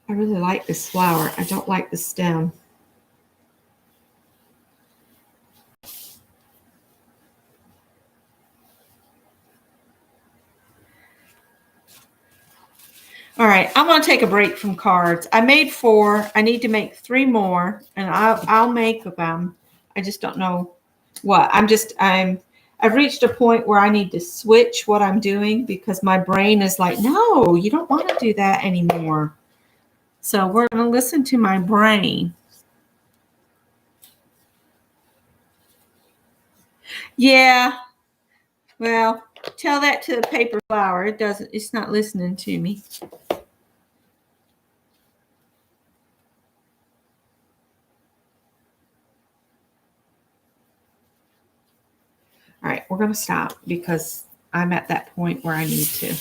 I really like this flower. I don't like the stem. All right, I'm going to take a break from cards. I made 4. I need to make 3 more, and I'll make them. I just don't know what. I've reached a point where I need to switch what I'm doing because my brain is like, no, you don't want to do that anymore. So we're going to listen to my brain. Yeah. Well, tell that to the paper flower. It's not listening to me. All right, we're going to stop because I'm at that point where I need to.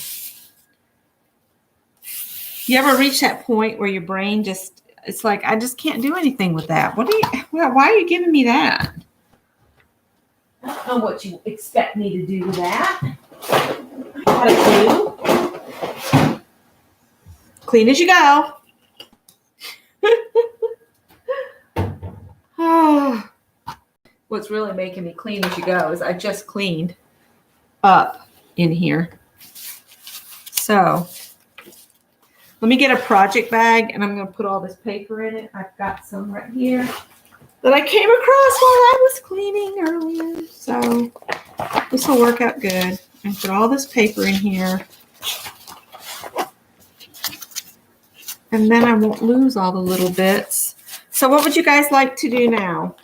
You ever reach that point where your brain it's like, I just can't do anything with that. Why are you giving me that? I don't know what you expect me to do with that. I gotta do. Clean as you go. Oh. What's really making me clean as you go is I just cleaned up in here. So let me get a project bag and I'm going to put all this paper in it. I've got some right here that I came across while I was cleaning earlier. So this will work out good. And put all this paper in here. And then I won't lose all the little bits. So what would you guys like to do now?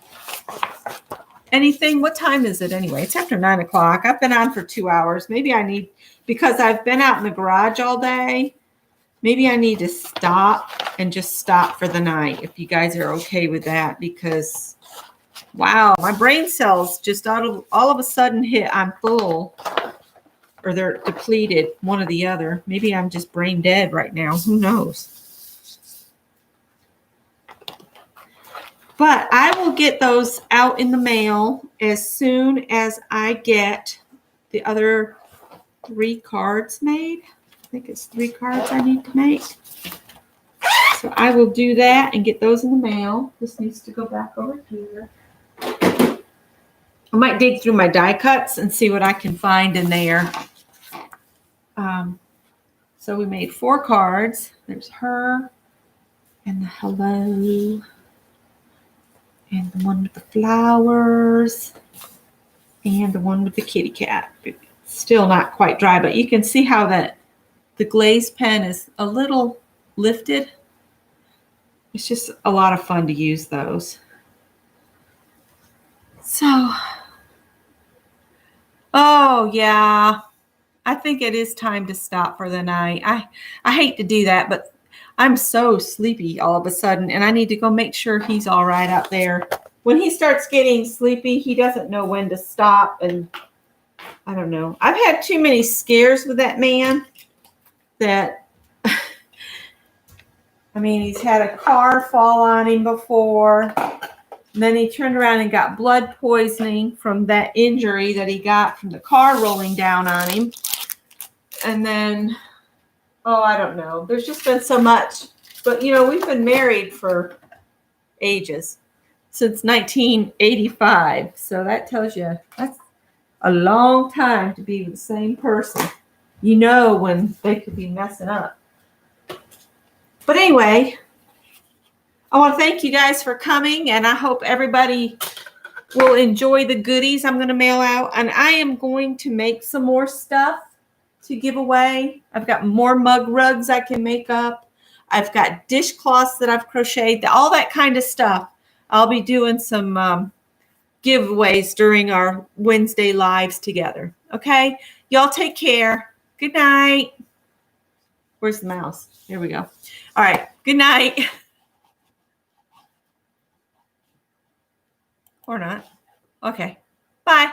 Anything? What time is it anyway? It's after 9 o'clock. I've been on for 2 hours. Maybe because I've been out in the garage all day, maybe I need to stop and just stop for the night if you guys are okay with that because, wow, my brain cells just all of a sudden hit I'm full or they're depleted, one or the other. Maybe I'm just brain dead right now. Who knows? But I will get those out in the mail as soon as I get the other 3 cards made. I think it's 3 cards I need to make. So I will do that and get those in the mail. This needs to go back over here. I might dig through my die cuts and see what I can find in there. So we made 4 cards. There's her and the hello. And the one with the flowers. And the one with the kitty cat. It's still not quite dry, but you can see how the glaze pen is a little lifted. It's just a lot of fun to use those. So, oh yeah, I think it is time to stop for the night. I hate to do that, but I'm so sleepy all of a sudden, and I need to go make sure he's all right out there. When he starts getting sleepy, he doesn't know when to stop, and I don't know. I've had too many scares with that man that, I mean, he's had a car fall on him before. And then he turned around and got blood poisoning from that injury that he got from the car rolling down on him. And then, oh, I don't know. There's just been so much. But, you know, we've been married for ages, since 1985. So that tells you that's a long time to be with the same person. You know when they could be messing up. But anyway, I want to thank you guys for coming, and I hope everybody will enjoy the goodies I'm going to mail out. And I am going to make some more stuff to give away. I've got more mug rugs I can make up. I've got dishcloths that I've crocheted, all that kind of stuff. I'll be doing some giveaways during our Wednesday lives together. Okay? Y'all take care. Good night. Where's the mouse? Here we go. All right. Good night. Or not. Okay. Bye.